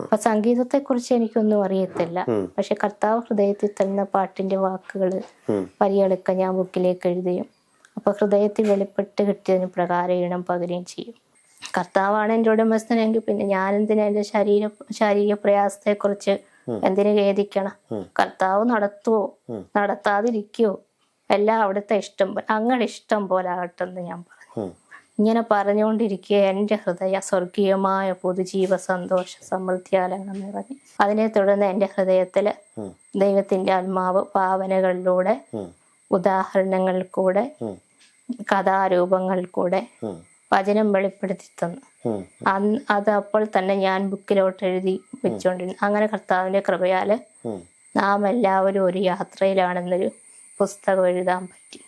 അപ്പൊ സംഗീതത്തെക്കുറിച്ച് എനിക്കൊന്നും അറിയത്തില്ല. പക്ഷെ കർത്താവ് ഹൃദയത്തിൽ തരുന്ന പാട്ടിന്റെ വാക്കുകള് വരികളൊക്കെ ഞാൻ ബുക്കിലേക്ക് എഴുതുകയും അപ്പൊ ഹൃദയത്തിൽ വെളിപ്പെട്ട് കിട്ടിയതിന് പ്രകാരം ഈണം പകരുകയും ചെയ്യും. കർത്താവാണ് എൻ്റെ ഉടമസ്ഥനെങ്കിൽ പിന്നെ ഞാനെന്തിനാ എൻ്റെ ശാരീരിക പ്രയാസത്തെക്കുറിച്ച് എന്തിനു ഖേദിക്കണം? കർത്താവ് നടത്തുവോ നടത്താതിരിക്കുവോ എല്ലാം അവിടുത്തെ ഇഷ്ടം പോലെ, അങ്ങയുടെ ഇഷ്ടം പോലെ ആകട്ടെന്ന് ഞാൻ പറഞ്ഞു. ഇങ്ങനെ പറഞ്ഞുകൊണ്ടിരിക്കുക എൻ്റെ ഹൃദയ സ്വർഗീയമായ പൊതുജീവ സന്തോഷ സമൃദ്ധിയാലങ്ങ് നിറഞ്ഞു. അതിനെ തുടർന്ന് എൻ്റെ ഹൃദയത്തില് ദൈവത്തിന്റെ ആത്മാവ് ഭാവനകളിലൂടെ, ഉദാഹരണങ്ങളിൽ കൂടെ, കഥാരൂപങ്ങൾ കൂടെ വചനം വെളിപ്പെടുത്തി തന്നു. അത് അപ്പോൾ തന്നെ ഞാൻ ബുക്കിലോട്ട് എഴുതി വെച്ചുകൊണ്ടിരുന്നു. അങ്ങനെ കർത്താവിന്റെ കൃപയാല് നാം എല്ലാവരും ഒരു യാത്രയിലാണെന്നൊരു പുസ്തകം എഴുതാൻ പറ്റി.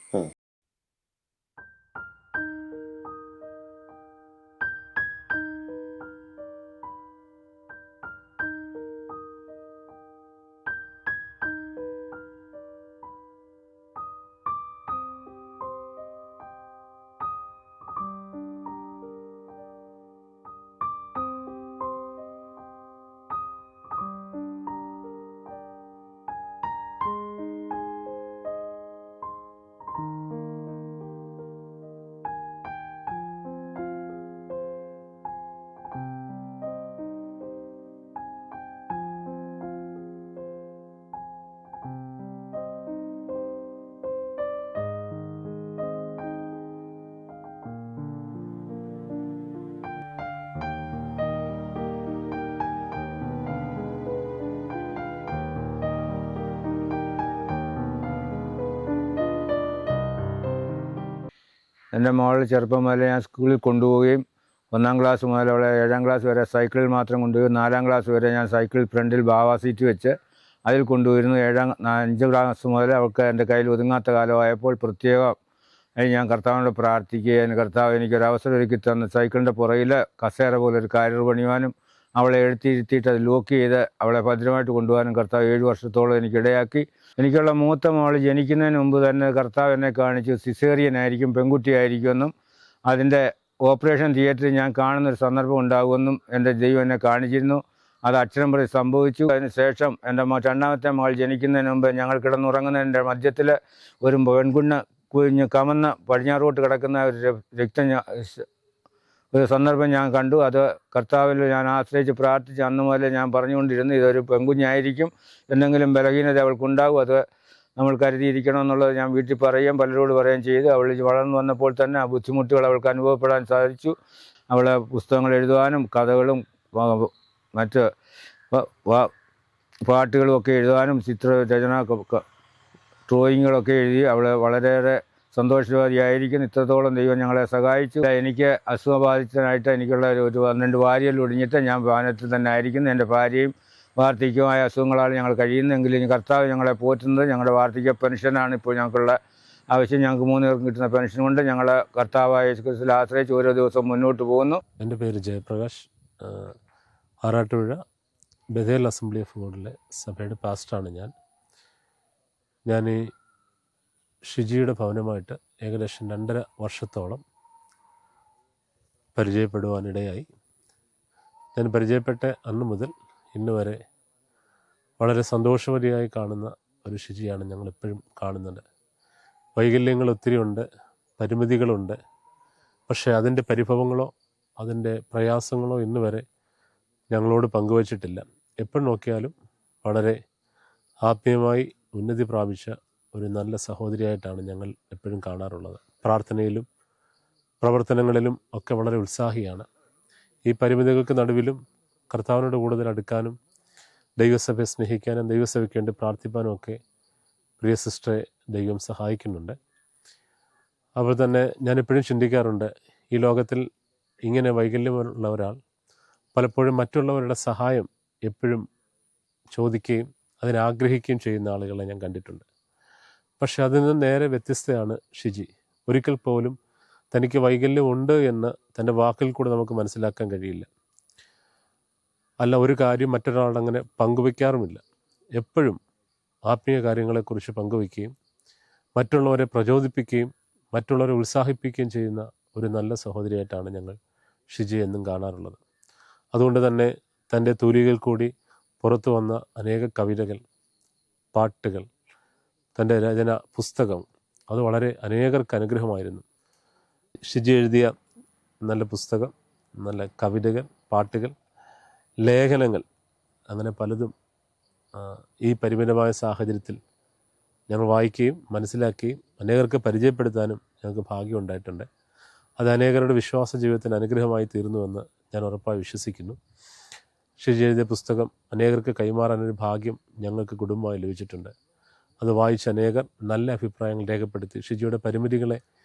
എൻ്റെ മോൾ ചെറുപ്പം മുതലേ ഞാൻ സ്കൂളിൽ കൊണ്ടുപോവുകയും 1-ാം ക്ലാസ് മുതൽ അവളെ 7-ാം ക്ലാസ് വരെ സൈക്കിളിൽ മാത്രം കൊണ്ടുപോയി. 4-ാം ക്ലാസ് വരെ ഞാൻ സൈക്കിൾ ഫ്രണ്ടിൽ ബാവാ സീറ്റ് വെച്ച് അതിൽ കൊണ്ടുപോയിരുന്നു. 5 ക്ലാസ് മുതൽ അവൾക്ക് എൻ്റെ കയ്യിൽ ഒതുങ്ങാത്ത കാലമായപ്പോൾ പ്രത്യേകം ഞാൻ കർത്താവിനോട് പ്രാർത്ഥിക്കുകയും കർത്താവ് എനിക്കൊരവസരം ഒരുക്കി തന്ന് സൈക്കിളിൻ്റെ പുറകിൽ കസേര പോലെ ഒരു കയറ് പണിയുവാനും അവളെ എഴുത്തിയിരുത്തിയിട്ട് അത് ലോക്ക് ചെയ്ത് അവളെ ഭദ്രമായിട്ട് കൊണ്ടുപോകാനും കർത്താവ് 7 വർഷത്തോളം എനിക്കിടയാക്കി. എനിക്കുള്ള മൂത്ത മകൾ ജനിക്കുന്നതിന് മുമ്പ് തന്നെ കർത്താവ് എന്നെ കാണിച്ചു സിസേറിയനായിരിക്കും, പെൺകുട്ടിയായിരിക്കുമെന്നും അതിൻ്റെ ഓപ്പറേഷൻ തിയേറ്ററിൽ ഞാൻ കാണുന്നൊരു സന്ദർഭം ഉണ്ടാകുമെന്നും എൻ്റെ ദൈവം എന്നെ കാണിച്ചിരുന്നു. അത് അക്ഷരം പ്രതി സംഭവിച്ചു. അതിനുശേഷം എൻ്റെ രണ്ടാമത്തെ മകൾ ജനിക്കുന്നതിന് മുമ്പ് ഞങ്ങൾ കിടന്നുറങ്ങുന്നതിൻ്റെ മധ്യത്തിൽ ഒരു കുഞ്ഞ് കമന്ന് പടിഞ്ഞാറോട്ട് കിടക്കുന്ന ഒരു ഒരു സന്ദർഭം ഞാൻ കണ്ടു. അത് കർത്താവിൽ ഞാൻ ആശ്രയിച്ച് പ്രാർത്ഥിച്ച് അന്ന് മുതൽ ഞാൻ പറഞ്ഞുകൊണ്ടിരുന്നു ഇതൊരു പെൺകുഞ്ഞായിരിക്കും, എന്തെങ്കിലും ബലഹീനത അവൾക്കുണ്ടാകും, അത് നമ്മൾ കരുതിയിരിക്കണം എന്നുള്ളത് ഞാൻ വീട്ടിൽ പറയുകയും പലരോട് പറയുകയും ചെയ്തു. അവൾ വളർന്നു വന്നപ്പോൾ തന്നെ ആ ബുദ്ധിമുട്ടുകൾ അവൾക്ക് അനുഭവപ്പെടാൻ സാധിച്ചു. അവളെ പുസ്തകങ്ങൾ എഴുതുവാനും കഥകളും മറ്റ് പാട്ടുകളുമൊക്കെ എഴുതാനും ചിത്രരചന ഡ്രോയിങ്ങുകളൊക്കെ എഴുതി അവൾ വളരെയേറെ സന്തോഷവാദിയായിരിക്കുന്നു. ഇത്രത്തോളം ദൈവം ഞങ്ങളെ സഹായിച്ചു. എനിക്ക് അസുഖം ബാധിച്ചതിനായിട്ട് എനിക്കുള്ള ഒരു 12 വാരിയൽ ഒടിഞ്ഞിട്ട് ഞാൻ ഭവനത്തിൽ തന്നെ ആയിരിക്കുന്നു. എൻ്റെ ഭാര്യയും വാർദ്ധക്യമായ അസുഖങ്ങളാണ് ഞങ്ങൾ കഴിയുന്നതെങ്കിലും കർത്താവ് ഞങ്ങളെ പോറ്റുന്നത് ഞങ്ങളുടെ വാർദ്ധക്യ പെൻഷനാണ് ഇപ്പോൾ ഞങ്ങൾക്കുള്ള ആവശ്യം. ഞങ്ങൾക്ക് 3 പേർക്കും കിട്ടുന്ന പെൻഷൻ കൊണ്ട് ഞങ്ങൾ കർത്താവായ യേശുക്രിസ്തുവിൽ ആശ്രയിച്ച് ഓരോ ദിവസവും മുന്നോട്ട് പോകുന്നു. എൻ്റെ പേര് Jayaprakash, Arattupuzha Bethel assembly of ഗോഡിലെ സഭയുടെ പാസ്റ്ററാണ് ഞാൻ ഈ ഷിജിയുടെ ഭവനമായിട്ട് ഏകദേശം 2.5 വർഷത്തോളം പരിചയപ്പെടുവാനിടയായി. ഞാൻ പരിചയപ്പെട്ട അന്ന് മുതൽ ഇന്ന് വരെ വളരെ സന്തോഷവതിയായി കാണുന്ന ഒരു ഷിജിയാണ് ഞങ്ങളെപ്പോഴും കാണുന്നത്. വൈകല്യങ്ങൾ ഒത്തിരി ഉണ്ട്, പരിമിതികളുണ്ട്, പക്ഷേ അതിൻ്റെ പരിഭവങ്ങളോ അതിൻ്റെ പ്രയാസങ്ങളോ ഇന്ന് വരെ ഞങ്ങളോട് പങ്കുവച്ചിട്ടില്ല. എപ്പോൾ നോക്കിയാലും വളരെ ആത്മീയമായി ഉന്നതി പ്രാപിച്ച ഒരു നല്ല സഹോദരിയായിട്ടാണ് ഞങ്ങൾ എപ്പോഴും കാണാറുള്ളത്. പ്രാർത്ഥനയിലും പ്രവർത്തനങ്ങളിലും ഒക്കെ വളരെ ഉത്സാഹിയാണ്. ഈ പരിമിതികൾക്ക് നടുവിലും കർത്താവിനോട് കൂടുതൽ അടുക്കാനും ദൈവസഭയെ സ്നേഹിക്കാനും ദൈവസഭയ്ക്ക് വേണ്ടി പ്രാർത്ഥിപ്പാനും ഒക്കെ പ്രിയ സിസ്റ്ററെ ദൈവം സഹായിക്കുന്നുണ്ട്. അപ്പോൾ തന്നെ ഞാനെപ്പോഴും ചിന്തിക്കാറുണ്ട്, ഈ ലോകത്തിൽ ഇങ്ങനെ വൈകല്യമുള്ള ഒരാൾ പലപ്പോഴും മറ്റുള്ളവരുടെ സഹായം എപ്പോഴും ചോദിക്കുകയും അതിനാഗ്രഹിക്കുകയും ചെയ്യുന്ന ആളുകളെ ഞാൻ കണ്ടിട്ടുണ്ട്. പക്ഷെ അതിൽ നിന്ന് നേരെ വ്യത്യസ്തയാണ് ഷിജി. ഒരിക്കൽ പോലും തനിക്ക് വൈകല്യമുണ്ട് എന്ന് തൻ്റെ വാക്കിൽ കൂടെ നമുക്ക് മനസ്സിലാക്കാൻ കഴിയില്ല. അല്ല, ഒരു കാര്യം മറ്റൊരാളുടെ അങ്ങനെ പങ്കുവയ്ക്കാറുമില്ല. എപ്പോഴും ആത്മീയ കാര്യങ്ങളെക്കുറിച്ച് പങ്കുവയ്ക്കുകയും മറ്റുള്ളവരെ പ്രചോദിപ്പിക്കുകയും മറ്റുള്ളവരെ ഉത്സാഹിപ്പിക്കുകയും ചെയ്യുന്ന ഒരു നല്ല സഹോദരിയായിട്ടാണ് ഞങ്ങൾ ഷിജി എന്നും കാണാറുള്ളത്. അതുകൊണ്ട് തന്നെ തൻ്റെ തൂലികയിൽ കൂടി പുറത്തു വന്ന അനേക കവിതകൾ, പാട്ടുകൾ, തൻ്റെ രചന പുസ്തകം, അത് വളരെ അനേകർക്ക് അനുഗ്രഹമായിരുന്നു. ഷിജി എഴുതിയ നല്ല പുസ്തകം, നല്ല കവിതകൾ, പാട്ടുകൾ, ലേഖനങ്ങൾ, അങ്ങനെ പലതും ഈ പരിമിതമായ സാഹചര്യത്തിൽ ഞങ്ങൾ വായിക്കുകയും മനസ്സിലാക്കുകയും അനേകർക്ക് പരിചയപ്പെടുത്താനും ഞങ്ങൾക്ക് ഭാഗ്യമുണ്ടായിട്ടുണ്ട്. അത് അനേകരുടെ വിശ്വാസ ജീവിതത്തിന് അനുഗ്രഹമായി തീർന്നുവെന്ന് ഞാൻ ഉറപ്പായി വിശ്വസിക്കുന്നു. ഷിജി എഴുതിയ പുസ്തകം അനേകർക്ക് കൈമാറാനൊരു ഭാഗ്യം ഞങ്ങൾക്ക് കുടുംബമായി ലഭിച്ചിട്ടുണ്ട്. അത് വായിച്ച് അനേകർ നല്ല അഭിപ്രായങ്ങൾ രേഖപ്പെടുത്തി ഷിജിയുടെ പരിമിതികളെ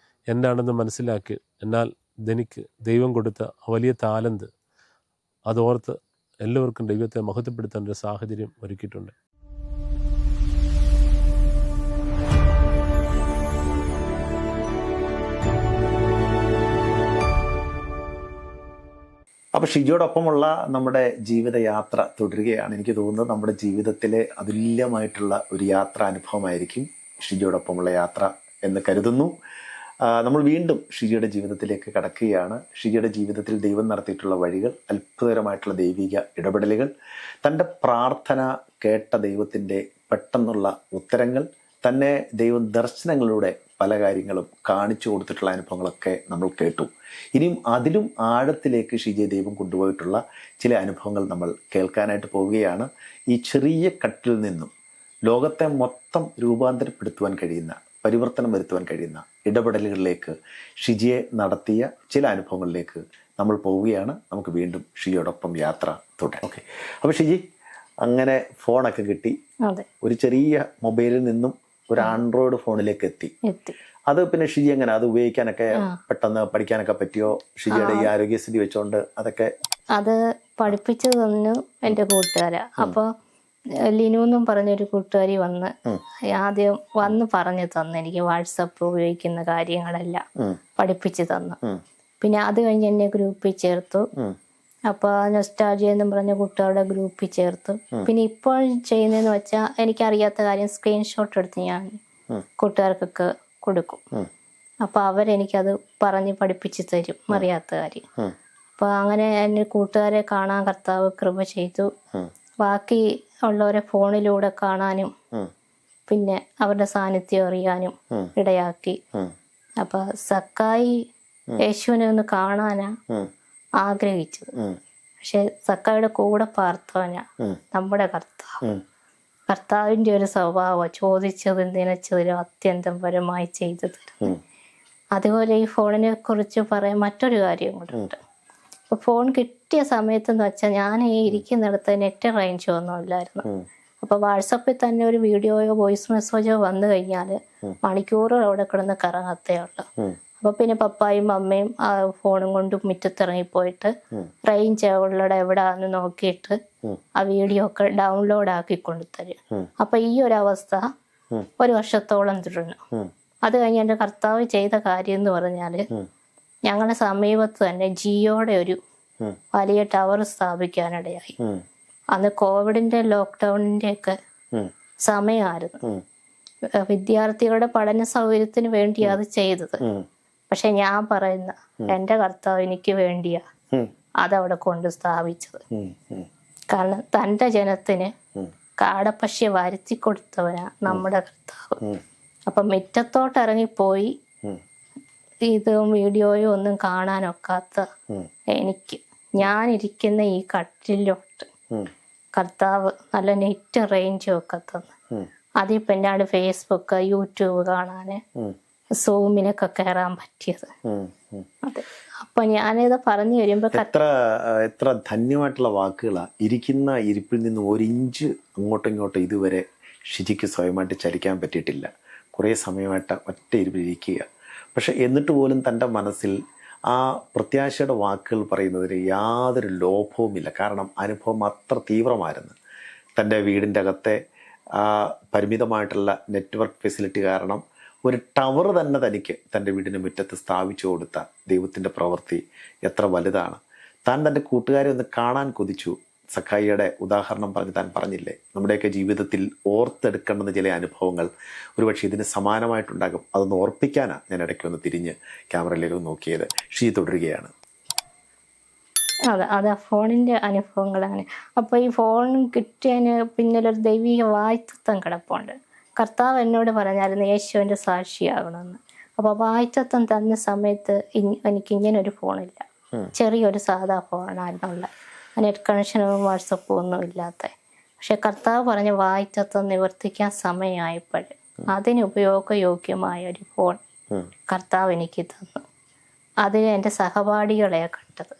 എന്താണെന്ന് മനസ്സിലാക്കി, എന്നാൽ എനിക്ക് ദൈവം കൊടുത്ത വലിയ താലന്ത് അതോർത്ത് എല്ലാവർക്കും ദൈവത്തെ മഹത്വപ്പെടുത്താൻ ഒരു സാഹചര്യം ഒരുക്കിയിട്ടുണ്ട്. അപ്പോൾ ഷിജിയോടൊപ്പമുള്ള നമ്മുടെ ജീവിതയാത്ര തുടരുകയാണ്. എനിക്ക് തോന്നുന്നത് നമ്മുടെ ജീവിതത്തിലെ അതുല്യമായിട്ടുള്ള ഒരു യാത്രാ അനുഭവമായിരിക്കും ഷിജിയോടൊപ്പമുള്ള യാത്ര എന്ന് കരുതുന്നു. നമ്മൾ വീണ്ടും ഷിജിയുടെ ജീവിതത്തിലേക്ക് കടക്കുകയാണ്. ഷിജിയുടെ ജീവിതത്തിൽ ദൈവം നടത്തിയിട്ടുള്ള വഴികൾ, അത്ഭുതകരമായിട്ടുള്ള ദൈവിക ഇടപെടലുകൾ, തൻ്റെ പ്രാർത്ഥന കേട്ട ദൈവത്തിൻ്റെ പെട്ടെന്നുള്ള ഉത്തരങ്ങൾ, തന്നെ ദൈവം ദർശനങ്ങളിലൂടെ പല കാര്യങ്ങളും കാണിച്ചു കൊടുത്തിട്ടുള്ള അനുഭവങ്ങളൊക്കെ നമ്മൾ കേട്ടു. ഇനിയും അതിലും ആഴത്തിലേക്ക് ഷിജിയെ ദൈവം കൊണ്ടുപോയിട്ടുള്ള ചില അനുഭവങ്ങൾ നമ്മൾ കേൾക്കാനായിട്ട് പോവുകയാണ്. ഈ ചെറിയ കട്ടിൽ നിന്നും ലോകത്തെ മൊത്തം രൂപാന്തരപ്പെടുത്തുവാൻ കഴിയുന്ന, പരിവർത്തനം വരുത്തുവാൻ കഴിയുന്ന ഇടപെടലുകളിലേക്ക് ഷിജിയെ നടത്തിയ ചില അനുഭവങ്ങളിലേക്ക് നമ്മൾ പോവുകയാണ്. നമുക്ക് വീണ്ടും ഷിജിയോടൊപ്പം യാത്ര തുടരാം. ഓക്കെ, അപ്പോൾ ഷിജി അങ്ങനെ ഫോണൊക്കെ കിട്ടി, ഒരു ചെറിയ മൊബൈലിൽ നിന്നും ഒരു ആൻഡ്രോയിഡ് ഫോണിലേക്ക് എത്തി. അത് പിന്നെ ഷിജി എങ്ങനെ അത് ഉപയോഗിക്കാനൊക്കെ പെട്ടെന്ന് പഠിക്കാനൊക്കെ പറ്റിയോ? ഷിജിയുടെ ഈ ആരോഗ്യസ്ഥിതി വെച്ചോണ്ട് അതൊക്കെ അത് പഠിപ്പിച്ചു തന്നു എൻ്റെ കൂട്ടുകാരാ. അപ്പോൾ ലിനു എന്നും പറഞ്ഞൊരു കൂട്ടുകാരി വന്ന് ആദ്യം വന്ന് പറഞ്ഞു തന്നു എനിക്ക് വാട്സപ്പ് ഉപയോഗിക്കുന്ന കാര്യങ്ങളെല്ലാം പഠിപ്പിച്ചു തന്നു. പിന്നെ അത് കഴിഞ്ഞ് എന്നെ ഗ്രൂപ്പിൽ ചേർത്തു. അപ്പോൾ നൊസ്റ്റാൾജിയ എന്നും പറഞ്ഞ കൂട്ടുകാരുടെ ഗ്രൂപ്പിൽ ചേർത്തു. പിന്നെ ഇപ്പോൾ ചെയ്യുന്നതെന്ന് വെച്ചാൽ എനിക്കറിയാത്ത കാര്യം സ്ക്രീൻഷോട്ട് എടുത്ത് ഞാൻ കൂട്ടുകാർക്കൊക്കെ കൊടുക്കും. അപ്പോൾ അവരെനിക്കത് പറഞ്ഞ് പഠിപ്പിച്ച് തരും അറിയാത്ത കാര്യം. അപ്പോൾ അങ്ങനെ എൻ്റെ കൂട്ടുകാരെ കാണാൻ കർത്താവ് കൃപ ചെയ്തു. ബാക്കി ഉള്ളവരെ ഫോണിലൂടെ കാണാനും പിന്നെ അവരുടെ സാന്നിധ്യം അറിയാനും ഇടയാക്കി. അപ്പോൾ സക്കായി യേശുവിനെ ഒന്ന് കാണാനാ ആഗ്രഹിച്ചത്. പക്ഷെ സക്കായുടെ കൂടെ പാർത്തവനാ നമ്മുടെ കർത്താവിൻ്റെ ഒരു സ്വഭാവം ചോദിച്ചതും നനച്ചതിലും അത്യന്തം പരമായി ചെയ്തു തരുന്നു. അതുപോലെ ഈ ഫോണിനെ കുറിച്ച് പറയാൻ മറ്റൊരു കാര്യം കൂടെ. അപ്പോൾ ഫോൺ കിട്ടിയ സമയത്തെന്ന് വെച്ചാൽ ഞാൻ ഈ ഇരിക്കുന്നിടത്ത് നെറ്റ് റേഞ്ച് ഒന്നും ഇല്ലായിരുന്നു. അപ്പോൾ വാട്സപ്പിൽ തന്നെ ഒരു വീഡിയോയോ വോയിസ് മെസ്സേജോ വന്നു കഴിഞ്ഞാൽ മണിക്കൂറുകൾ അവിടെ കിടന്ന് കറങ്ങത്തേ ഉള്ളു. അപ്പോൾ പിന്നെ പപ്പായും അമ്മയും ആ ഫോണും കൊണ്ട് മുറ്റത്തിറങ്ങിപ്പോയിട്ട് റേഞ്ച് ഉള്ളത് എവിടാന്ന് നോക്കിയിട്ട് ആ വീഡിയോ ഒക്കെ ഡൗൺലോഡ് ആക്കി കൊണ്ടുതരും. അപ്പൊ ഈ ഒരു അവസ്ഥ ഒരു വർഷത്തോളം തുടർന്നു. അത് കഴിഞ്ഞ് എൻ്റെ കർത്താവ് ചെയ്ത കാര്യം എന്ന് പറഞ്ഞാല് ഞങ്ങളുടെ സമീപത്ത് തന്നെ ജിയോയുടെ ഒരു വലിയ ടവർ സ്ഥാപിക്കാനിടയായി. അന്ന് കോവിഡിന്റെ ലോക്ക്ഡൌണിന്റെ ഒക്കെ സമയമായിരുന്നു. വിദ്യാർത്ഥികളുടെ പഠന സൗകര്യത്തിന് വേണ്ടി അത് ചെയ്തത്. പക്ഷെ ഞാൻ പറയുന്ന എൻ്റെ കർത്താവ് എനിക്ക് വേണ്ടിയാ അതവിടെ കൊണ്ട് സ്ഥാപിച്ചത്. കാരണം തൻ്റെ ജനത്തിന് കാടപ്പശ്യ വരുത്തി കൊടുത്തവനാ നമ്മുടെ കർത്താവ്. അപ്പൊ മുറ്റത്തോട്ട് ഇറങ്ങിപ്പോയി ഇതും വീഡിയോയും ഒന്നും കാണാനൊക്കാത്ത എനിക്ക് ഞാനിരിക്കുന്ന ഈ കട്ടിലോട്ട് കർത്താവ് നല്ല നെറ്റ് റേഞ്ചും ഒക്കെ തന്നു. അതിൽ പിന്നാണ് ഫേസ്ബുക്ക്, യൂട്യൂബ് കാണാന്, സൂമിനൊക്കെ കയറാൻ പറ്റിയത്. അതെ. അപ്പൊ ഞാനിത് പറഞ്ഞു വരുമ്പോ എത്ര ധന്യമായിട്ടുള്ള വാക്കുകളാ. ഇരിക്കുന്ന ഇരിപ്പിൽ നിന്ന് ഒരിഞ്ച് അങ്ങോട്ടും ഇങ്ങോട്ടും ഇതുവരെ ഷിജിക്ക് സ്വയമായിട്ട് ചലിക്കാൻ പറ്റിയിട്ടില്ല. കുറേ സമയമായിട്ട് ഒറ്റ ഇരിപ്പിലിരിക്കുക. പക്ഷെ എന്നിട്ട് പോലും തൻ്റെ മനസ്സിൽ ആ പ്രത്യാശയുടെ വാക്കുകൾ പറയുന്നതിന് യാതൊരു ലോഭവുമില്ല. കാരണം അനുഭവം അത്ര തീവ്രമായിരുന്നു. തൻ്റെ വീടിൻ്റെ അകത്തെ ആ പരിമിതമായിട്ടുള്ള നെറ്റ്വർക്ക് ഫെസിലിറ്റി കാരണം ഒരു ടവർ തന്നെ തനിക്ക് തൻ്റെ വീടിന് മുറ്റത്ത് സ്ഥാപിച്ചു കൊടുത്ത ദൈവത്തിൻ്റെ പ്രവൃത്തി എത്ര വലുതാണ്. താൻ തൻ്റെ കൂട്ടുകാരെ ഒന്ന് കാണാൻ കൊതിച്ചു. സക്കായിയുടെ ഉദാഹരണം പറഞ്ഞ് താൻ പറഞ്ഞില്ലേ, നമ്മുടെയൊക്കെ ജീവിതത്തിൽ ഓർത്തെടുക്കേണ്ടുന്ന ചില അനുഭവങ്ങൾ ഒരുപക്ഷെ ഇതിന് സമാനമായിട്ടുണ്ടാകും. അതൊന്ന് ഓർപ്പിക്കാനാണ് ഞാൻ ഇടയ്ക്ക് ഒന്ന് തിരിഞ്ഞ് ക്യാമറയിലേക്ക് നോക്കിയത്. ഷീ തുടരുകയാണ്. അത് ഫോണിൻ്റെ അനുഭവങ്ങളാണ്. അപ്പോൾ ഈ ഫോൺ കിട്ടിയതിന് പിന്നിലൊരു ദൈവിക വായ്ത്തത്വം കിടപ്പുണ്ട്. കർത്താവ് എന്നോട് പറഞ്ഞായിരുന്നു യേശുവിൻ്റെ സാക്ഷിയാകണമെന്ന്. അപ്പോൾ വായ്ത്തത്വം തന്ന സമയത്ത് എനിക്ക് ഇങ്ങനൊരു ഫോണില്ല, ചെറിയൊരു സാധാ ഫോണായിരുന്നുള്ള, നെറ്റ് കണക്ഷനും വാട്സപ്പും ഒന്നും ഇല്ലാത്ത. പക്ഷെ കർത്താവ് പറഞ്ഞ വായ്ത്തത്വം നിവർത്തിക്കാൻ സമയമായപ്പോൾ അതിന് ഉപയോഗയോഗ്യമായ ഒരു ഫോൺ കർത്താവ് എനിക്ക് തന്നു. അതിന് എൻ്റെ സഹപാഠികളെ കണ്ടത്.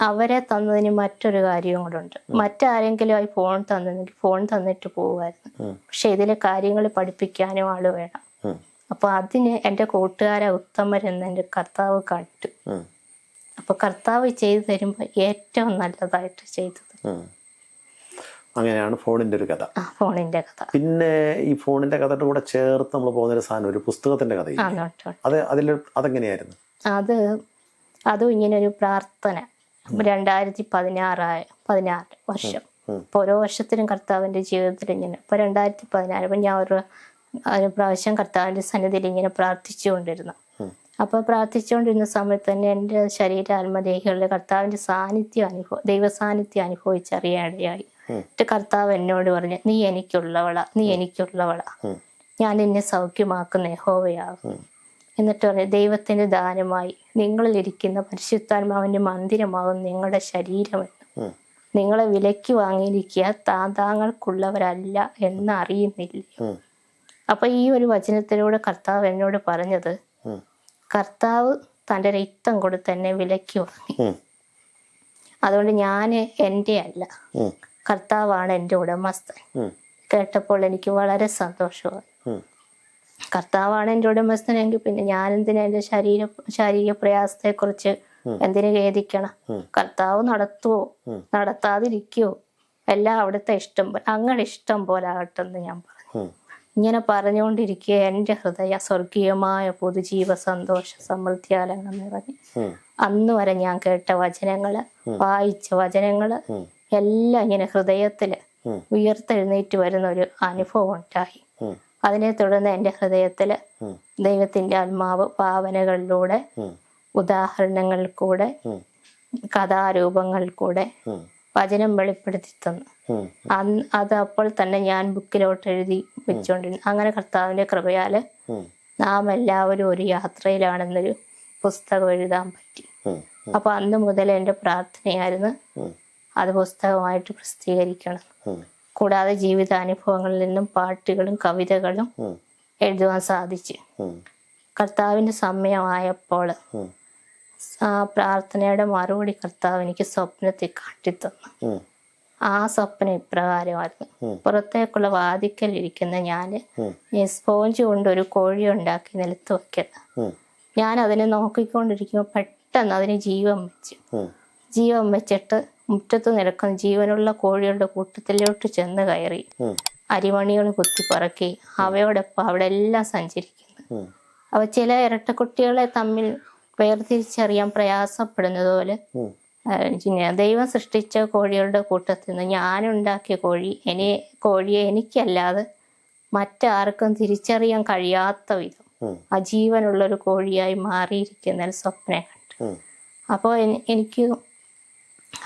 അവരെ തന്നതിന് മറ്റൊരു കാര്യവും കൂടെ ഉണ്ട്. മറ്റാരെങ്കിലും ആയി ഫോൺ തന്നെങ്കിൽ ഫോൺ തന്നിട്ട് പോകുമായിരുന്നു. പക്ഷെ ഇതിലെ കാര്യങ്ങൾ പഠിപ്പിക്കാനും ആള് വേണം. അപ്പൊ അതിന് എൻ്റെ കൂട്ടുകാരെ ഉത്തമരെന്ന് എൻ്റെ കർത്താവ് കണ്ടു. അപ്പൊ കർത്താവ് ചെയ്തു തരുമ്പോൾ ഏറ്റവും നല്ലതായിട്ട് ചെയ്തത്. അങ്ങനെയാണ് ഫോണിന്റെ ഒരു കഥ. ഫോണിന്റെ കഥ. പിന്നെ ഈ ഫോണിന്റെ കഥയുടെ കൂടെ ചേർത്ത് നമ്മൾ പോകുന്നൊരു സാധനം, ഒരു പുസ്തകത്തിന്റെ കഥ. അതെങ്ങനെയായിരുന്നു? അതും ഇങ്ങനൊരു പ്രാർത്ഥന. 2016 വർഷം. ഇപ്പോൾ ഓരോ വർഷത്തിലും കർത്താവിൻ്റെ ജീവിതത്തിൽ ഇങ്ങനെ. ഇപ്പോൾ 2016 അപ്പം ഞാൻ ഒരു പ്രാവശ്യം കർത്താവിൻ്റെ സന്നിധിയിൽ ഇങ്ങനെ പ്രാർത്ഥിച്ചുകൊണ്ടിരുന്നു. അപ്പോൾ പ്രാർത്ഥിച്ചുകൊണ്ടിരുന്ന സമയത്ത് തന്നെ എൻ്റെ ശരീര ആത്മദേഹികളിൽ കർത്താവിൻ്റെ ദൈവ സാന്നിധ്യം അനുഭവിച്ചറിയാനിടയായി. എന്നിട്ട് കർത്താവ് എന്നോട് പറഞ്ഞു, നീ എനിക്കുള്ളവളാ, ഞാൻ നിന്നെ സൗഖ്യമാക്കുന്ന യഹോവയാകും. എന്നിട്ട് പറഞ്ഞു, ദൈവത്തിന്റെ ദാനമായി നിങ്ങളിലിരിക്കുന്ന പരിശുദ്ധാത്മാവിന്റെ മന്ദിരമാകും നിങ്ങളുടെ ശരീരമെന്ന്. നിങ്ങളെ വിലയ്ക്ക് വാങ്ങിയിരിക്കുക, താങ്ങൾക്കുള്ളവരല്ല എന്ന് അറിയുന്നില്ല. അപ്പൊ ഈ ഒരു വചനത്തിലൂടെ കർത്താവ് എന്നോട് പറഞ്ഞത്, കർത്താവ് തൻ്റെ രക്തം കൊടുത്ത് എന്നെ വിലയ്ക്ക് വാങ്ങി. അതുകൊണ്ട് ഞാൻ എൻ്റെ അല്ല, കർത്താവാണ് എൻ്റെ ഉടമസ്ഥൻ. കേട്ടപ്പോൾ എനിക്ക് വളരെ സന്തോഷമായി. കർത്താവാണ് എൻ്റെ ഉടമസ്ഥനെങ്കിൽ പിന്നെ ഞാനെന്തിനാ എൻ്റെ ശാരീരിക പ്രയാസത്തെക്കുറിച്ച് എന്തിനു ഖേദിക്കണം? കർത്താവ് നടത്തുവോ നടത്താതിരിക്കുവോ എല്ലാം അവിടുത്തെ ഇഷ്ടം പോലെ, അങ്ങയുടെ ഇഷ്ടം പോലെ ആകട്ടെന്ന് ഞാൻ പറഞ്ഞു. ഇങ്ങനെ പറഞ്ഞുകൊണ്ടിരിക്കുക എൻ്റെ ഹൃദയ സ്വർഗീയമായ പുതുജീവ സന്തോഷ സമൃദ്ധിയാലങ്ങ് നിറഞ്ഞു. അന്ന് വരെ ഞാൻ കേട്ട വചനങ്ങള്, വായിച്ച വചനങ്ങള് എല്ലാം ഇങ്ങനെ ഹൃദയത്തില് ഉയർത്തെഴുന്നേറ്റ് വരുന്ന ഒരു അനുഭവം ഉണ്ടായി. അതിനെ തുടർന്ന് എൻ്റെ ഹൃദയത്തില് ദൈവത്തിന്റെ ആത്മാവ് ഭാവനകളിലൂടെ, ഉദാഹരണങ്ങളിൽ കൂടെ, കഥാരൂപങ്ങൾ കൂടെ വചനം വെളിപ്പെടുത്തി തന്നു. അത് അപ്പോൾ തന്നെ ഞാൻ ബുക്കിലോട്ട് എഴുതി വെച്ചുകൊണ്ടിരുന്നു. അങ്ങനെ കർത്താവിന്റെ കൃപയാല് നാം എല്ലാവരും ഒരു യാത്രയിലാണെന്നൊരു പുസ്തകം എഴുതാൻ പറ്റി. അപ്പൊ അന്ന് മുതൽ എൻ്റെ പ്രാർത്ഥനയായിരുന്നു അത് പുസ്തകമായിട്ട് പ്രസിദ്ധീകരിക്കണം. കൂടാതെ ജീവിതാനുഭവങ്ങളിൽ നിന്നും പാട്ടുകളും കവിതകളും എഴുതുവാൻ സാധിച്ചു. കർത്താവിന്റെ സമയമായപ്പോൾ ആ പ്രാർത്ഥനയുടെ മറുപടി കർത്താവ് എനിക്ക് സ്വപ്നത്തിൽ കാട്ടിത്തന്നു. ആ സ്വപ്നം ഇപ്രകാരമായിരുന്നു. പുറത്തേക്കുള്ള വാതിക്കലിരിക്കുന്ന ഞാന് സ്പോഞ്ച് കൊണ്ട് ഒരു കോഴി ഉണ്ടാക്കി നിലത്ത് വെക്കുന്നത്. ഞാൻ അതിനെ നോക്കിക്കൊണ്ടിരിക്കുമ്പോൾ പെട്ടെന്ന് അതിന് ജീവൻ വെച്ചിട്ട് മുറ്റത്ത് നിൽക്കുന്ന ജീവനുള്ള കോഴികളുടെ കൂട്ടത്തിലോട്ട് ചെന്ന് കയറി അരിമണികൾ കുത്തിപ്പറക്കി അവയോടൊപ്പം അവിടെ എല്ലാം സഞ്ചരിക്കുന്നു. അവ ചില ഇരട്ടക്കുട്ടികളെ തമ്മിൽ വേർതിരിച്ചറിയാൻ പ്രയാസപ്പെടുന്നത് പോലെ ദൈവം സൃഷ്ടിച്ച കോഴികളുടെ കൂട്ടത്തിൽ നിന്ന് ഞാനുണ്ടാക്കിയ കോഴിയെ എനിക്കല്ലാതെ മറ്റാർക്കും തിരിച്ചറിയാൻ കഴിയാത്ത വിധം അജീവനുള്ളൊരു കോഴിയായി മാറിയിരിക്കുന്ന സ്വപ്നം കണ്ടു. അപ്പോൾ എനിക്ക്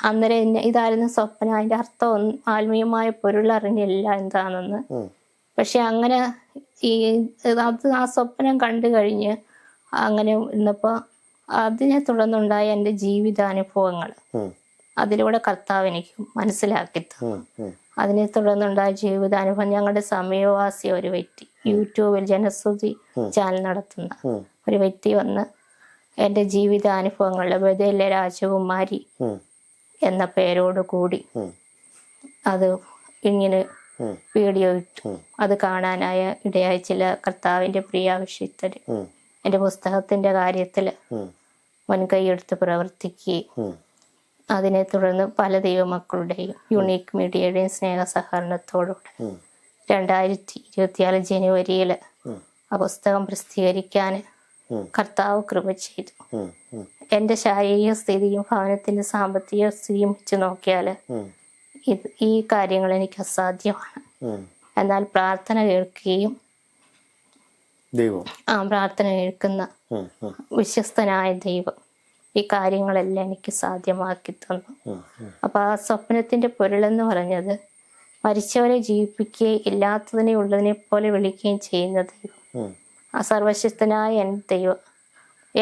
അന്നേരം ഇതായിരുന്നു സ്വപ്നം. അതിന്റെ അർത്ഥം ആത്മീയമായ പൊരുളറിഞ്ഞില്ല എന്താണെന്ന്. പക്ഷെ അങ്ങനെ ആ സ്വപ്നം കണ്ടു കഴിഞ്ഞ് അങ്ങനെ ഇരുന്നപ്പോ അതിനെ തുടർന്നുണ്ടായ എൻ്റെ ജീവിതാനുഭവങ്ങൾ അതിലൂടെ കർത്താവ് എനിക്ക് മനസ്സിലാക്കി തന്നു. അതിനെ തുടർന്നുണ്ടായ ജീവിതാനുഭവം, ഞങ്ങളുടെ സമീപവാസി ഒരു വ്യക്തി, യൂട്യൂബിൽ ജനശ്രുതി ചാനൽ നടത്തുന്ന ഒരു വ്യക്തി വന്ന് എൻ്റെ ജീവിതാനുഭവങ്ങളുടെ ബദലിലെ രാജകുമാരി എന്ന പേരോട് കൂടി അത് ഇങ്ങനെ വീഡിയോ ഇട്ടു. അത് കാണാനായ ഇടയായ ചില കർത്താവിന്റെ പ്രിയാവിഷിത്തര് എൻ്റെ പുസ്തകത്തിന്റെ കാര്യത്തില് മുൻകൈയെടുത്ത് പ്രവർത്തിക്കുകയും അതിനെ തുടർന്ന് പല ദൈവമക്കളുടെയും യുണീക്ക് മീഡിയയുടെയും സ്നേഹ സഹകരണത്തോടുകൂടെ 2024 ജനുവരിയിൽ ആ പുസ്തകം പ്രസിദ്ധീകരിക്കാൻ കർത്താവ് കൃപ ചെയ്തു. എൻ്റെ ശാരീരിക സ്ഥിതിയും ഭവനത്തിന്റെ സാമ്പത്തിക സ്ഥിതിയും വെച്ച് നോക്കിയാൽ ഈ കാര്യങ്ങൾ എനിക്ക് അസാധ്യമാണ്. എന്നാൽ പ്രാർത്ഥന കേൾക്കുകയും പ്രാർത്ഥന കേൾക്കുന്ന വിശ്വസ്തനായ ദൈവം ഈ കാര്യങ്ങളെല്ലാം എനിക്ക് സാധ്യമാക്കി തന്നു. അപ്പോൾ ആ സ്വപ്നത്തിൻ്റെ പൊരുളെന്ന് പറഞ്ഞത് മരിച്ചവരെ ജീവിപ്പിക്കുകയും ഇല്ലാത്തതിനെ ഉള്ളതിനെ പോലെ വിളിക്കുകയും ചെയ്യുന്ന ദൈവം, ആ സർവശക്തനായ എൻ്റെ ദൈവം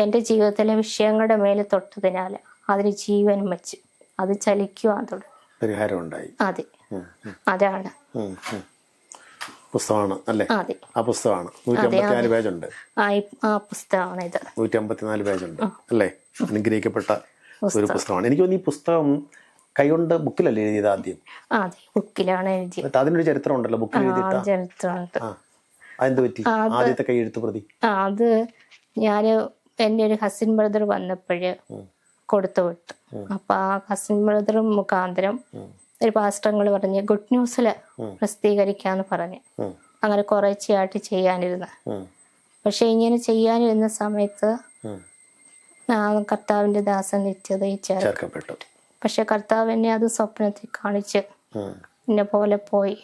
എൻ്റെ ജീവിതത്തിലെ വിഷയങ്ങളുടെ മേലെ തൊട്ടതിനാൽ അതിന് ജീവൻ വെച്ച് അത് ചലിക്കുവാൻ തുടങ്ങി. പരിഹാരം ഉണ്ടായി. അതെ, അതാണ് പുസ്തകമാണ് അല്ലേ? അതെ, ആ പുസ്തകമാണ്. 154 പേജുണ്ട്. ആ പുസ്തകമാണ് ഇത്. 154 പേജുണ്ട് അല്ലേ? അനുഗ്രഹിക്കപ്പെട്ട ഒരു പുസ്തകമാണ്. എനിക്ക് തോന്നുന്നു ഈ പുസ്തകം കൈകൊണ്ട് ബുക്കിലല്ലേ എഴുതിയത് ആദ്യം? അതെ, ബുക്കിലാണ് എഴുതിയത്. അതിനൊരു ചരിത്രം ഉണ്ടല്ലോ ബുക്കിൽ എഴുതിയിട്ട്. ചരിത്രമുണ്ട്. അതെന്ത് പറ്റി ആദ്യത്തെ കൈയെഴുത്ത് പ്രതി? അത് ഞാൻ എൻ്റെ ഒരു കസിൻ ബ്രദർ വന്നപ്പോഴ് കൊടുത്തു വിട്ടു. അപ്പൊ ആ കസിൻ ബ്രദർ മുഖാന്തരം ഒരു പാസ്റ്റങ്ങൾ പറഞ്ഞ് ഗുഡ് ന്യൂസിൽ പ്രസിദ്ധീകരിക്കാന്ന് പറഞ്ഞ് അങ്ങനെ കുറേശ്ശെയായിട്ട് ചെയ്യാനിരുന്ന. പക്ഷെ ഇങ്ങനെ ചെയ്യാനിരുന്ന സമയത്ത് കർത്താവിന്റെ ദാസൻ നിത്യതയിൽ ചേർക്കപ്പെട്ടു. പക്ഷെ കർത്താവ് എന്നെ അത് സ്വപ്നത്തിൽ കാണിച്ച് എന്നെ പോലെ പോയി.